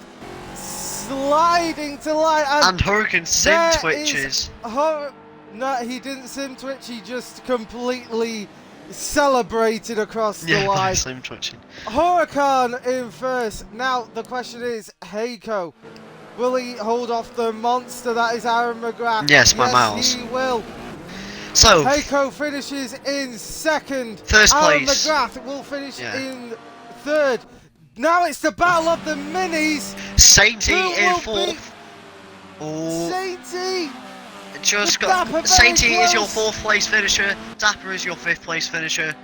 Speaker 1: sliding to line.
Speaker 2: And Huracan sim twitches.
Speaker 1: No, he didn't sim twitch. He just completely celebrated across the line.
Speaker 2: Sim twitching.
Speaker 1: Huracan in first. Now the question is, Heiko, will he hold off the monster that is Aaron McGrath?
Speaker 2: Yes, by miles.
Speaker 1: He will.
Speaker 2: So
Speaker 1: Heiko finishes in second.
Speaker 2: First
Speaker 1: Aaron
Speaker 2: place.
Speaker 1: McGrath will finish in third. Now it's the battle of the minis.
Speaker 2: Sainty in fourth. Oh.
Speaker 1: Sainty.
Speaker 2: Just got Sainty is your 4th place finisher. Dapper is your 5th place finisher.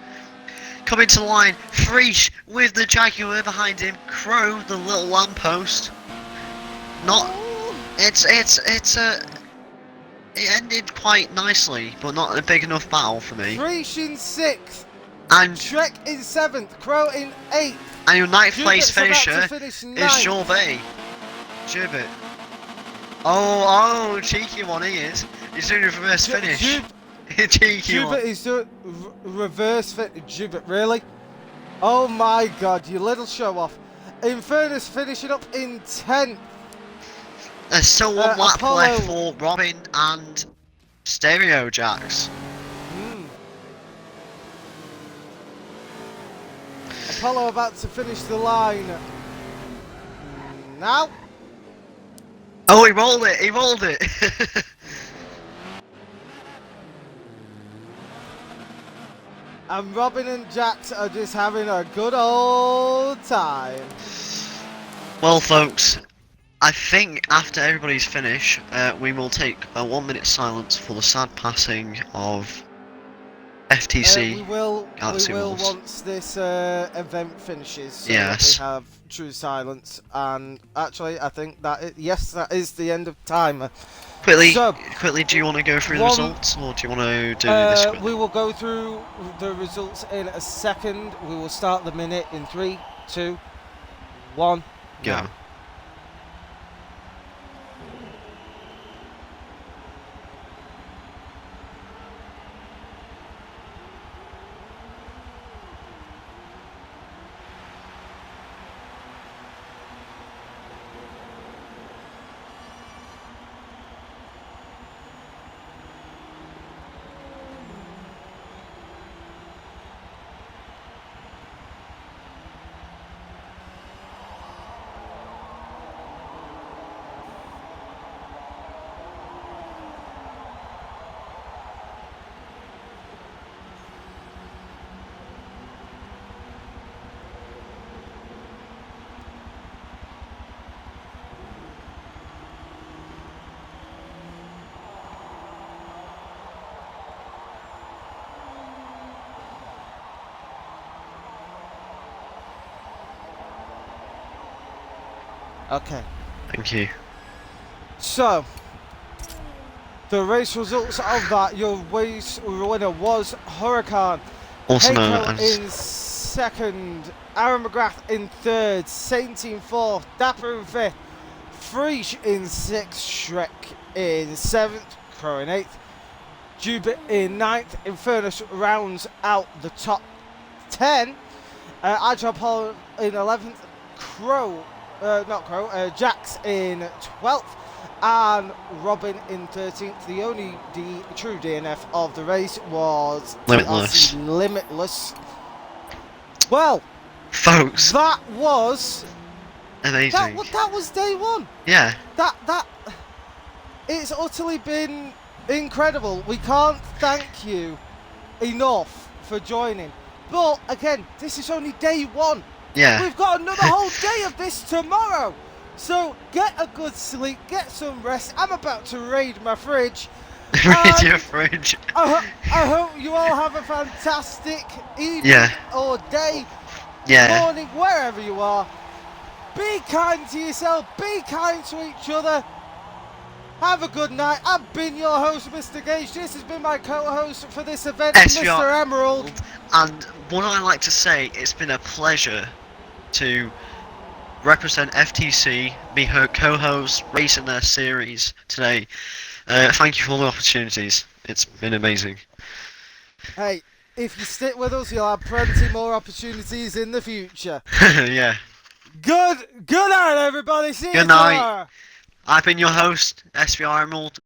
Speaker 2: Coming to the line, Freesh with the Jaguar behind him. Crow, the little lamppost. Not. It ended quite nicely, but not a big enough battle for me.
Speaker 1: Freesh in 6th.
Speaker 2: And
Speaker 1: Trek in 7th. Crow in 8th.
Speaker 2: And your 9th place finisher
Speaker 1: finish
Speaker 2: is Jorbet. Jorbet. Oh, cheeky one he is. He's doing a reverse finish. Cheeky one.
Speaker 1: Jubert is doing reverse fit. Jubert, really? Oh my god, you little show off. In fairness, finishing up in 10th.
Speaker 2: There's still one lap
Speaker 1: Apollo.
Speaker 2: left for Robin and Stereo Jacks.
Speaker 1: Apollo about to finish the line. Now.
Speaker 2: Oh, he rolled it! He rolled it!
Speaker 1: And Robin and Jax are just having a good old time.
Speaker 2: Well, folks, I think after everybody's finished, we will take a 1 minute silence for the sad passing of FTC.
Speaker 1: We will
Speaker 2: Galaxy Wars.
Speaker 1: once this event finishes. So
Speaker 2: Yes.
Speaker 1: we have true silence, and actually, I think that yes, that is the end of timer.
Speaker 2: Quickly, do you want to go through the results, or do you want to do this quickly?
Speaker 1: We will go through the results in a second. We will start the minute in 3, 2, 1,
Speaker 2: Go.
Speaker 1: now. Okay.
Speaker 2: Thank you.
Speaker 1: So, the race results of that, your race winner was Huracan.
Speaker 2: Also known
Speaker 1: Heiko
Speaker 2: as
Speaker 1: in second, Aaron McGrath in third, Saint in fourth, Dapper in fifth, Freesh in sixth, Shrek in seventh, Crow in eighth, Jubit in ninth. Infernus rounds out the top 10. Charterhall in 11th, Jax in 12th, and Robin in 13th. The only true DNF of the race was
Speaker 2: Limitless.
Speaker 1: Limitless. Well,
Speaker 2: folks.
Speaker 1: that was
Speaker 2: Amazing.
Speaker 1: that was day one.
Speaker 2: Yeah.
Speaker 1: That it's utterly been incredible. We can't thank you enough for joining. But again, this is only day one.
Speaker 2: Yeah.
Speaker 1: We've got another whole day of this tomorrow. So get a good sleep, get some rest. I'm about to raid my fridge.
Speaker 2: Raid your fridge.
Speaker 1: I hope you all have a fantastic evening or day, morning, wherever you are. Be kind to yourself, be kind to each other. Have a good night. I've been your host, Mr. Gage. This has been my co-host for this event, Mr. Emerald.
Speaker 2: And what I like to say, it's been a pleasure to represent FTC, be her co-host, racing their series today. Thank you for all the opportunities. It's been amazing.
Speaker 1: Hey, if you stick with us, you'll have plenty more opportunities in the future.
Speaker 2: Yeah.
Speaker 1: Good night, everybody. See you
Speaker 2: Good night.
Speaker 1: tomorrow.
Speaker 2: I've been your host, SVR Emerald.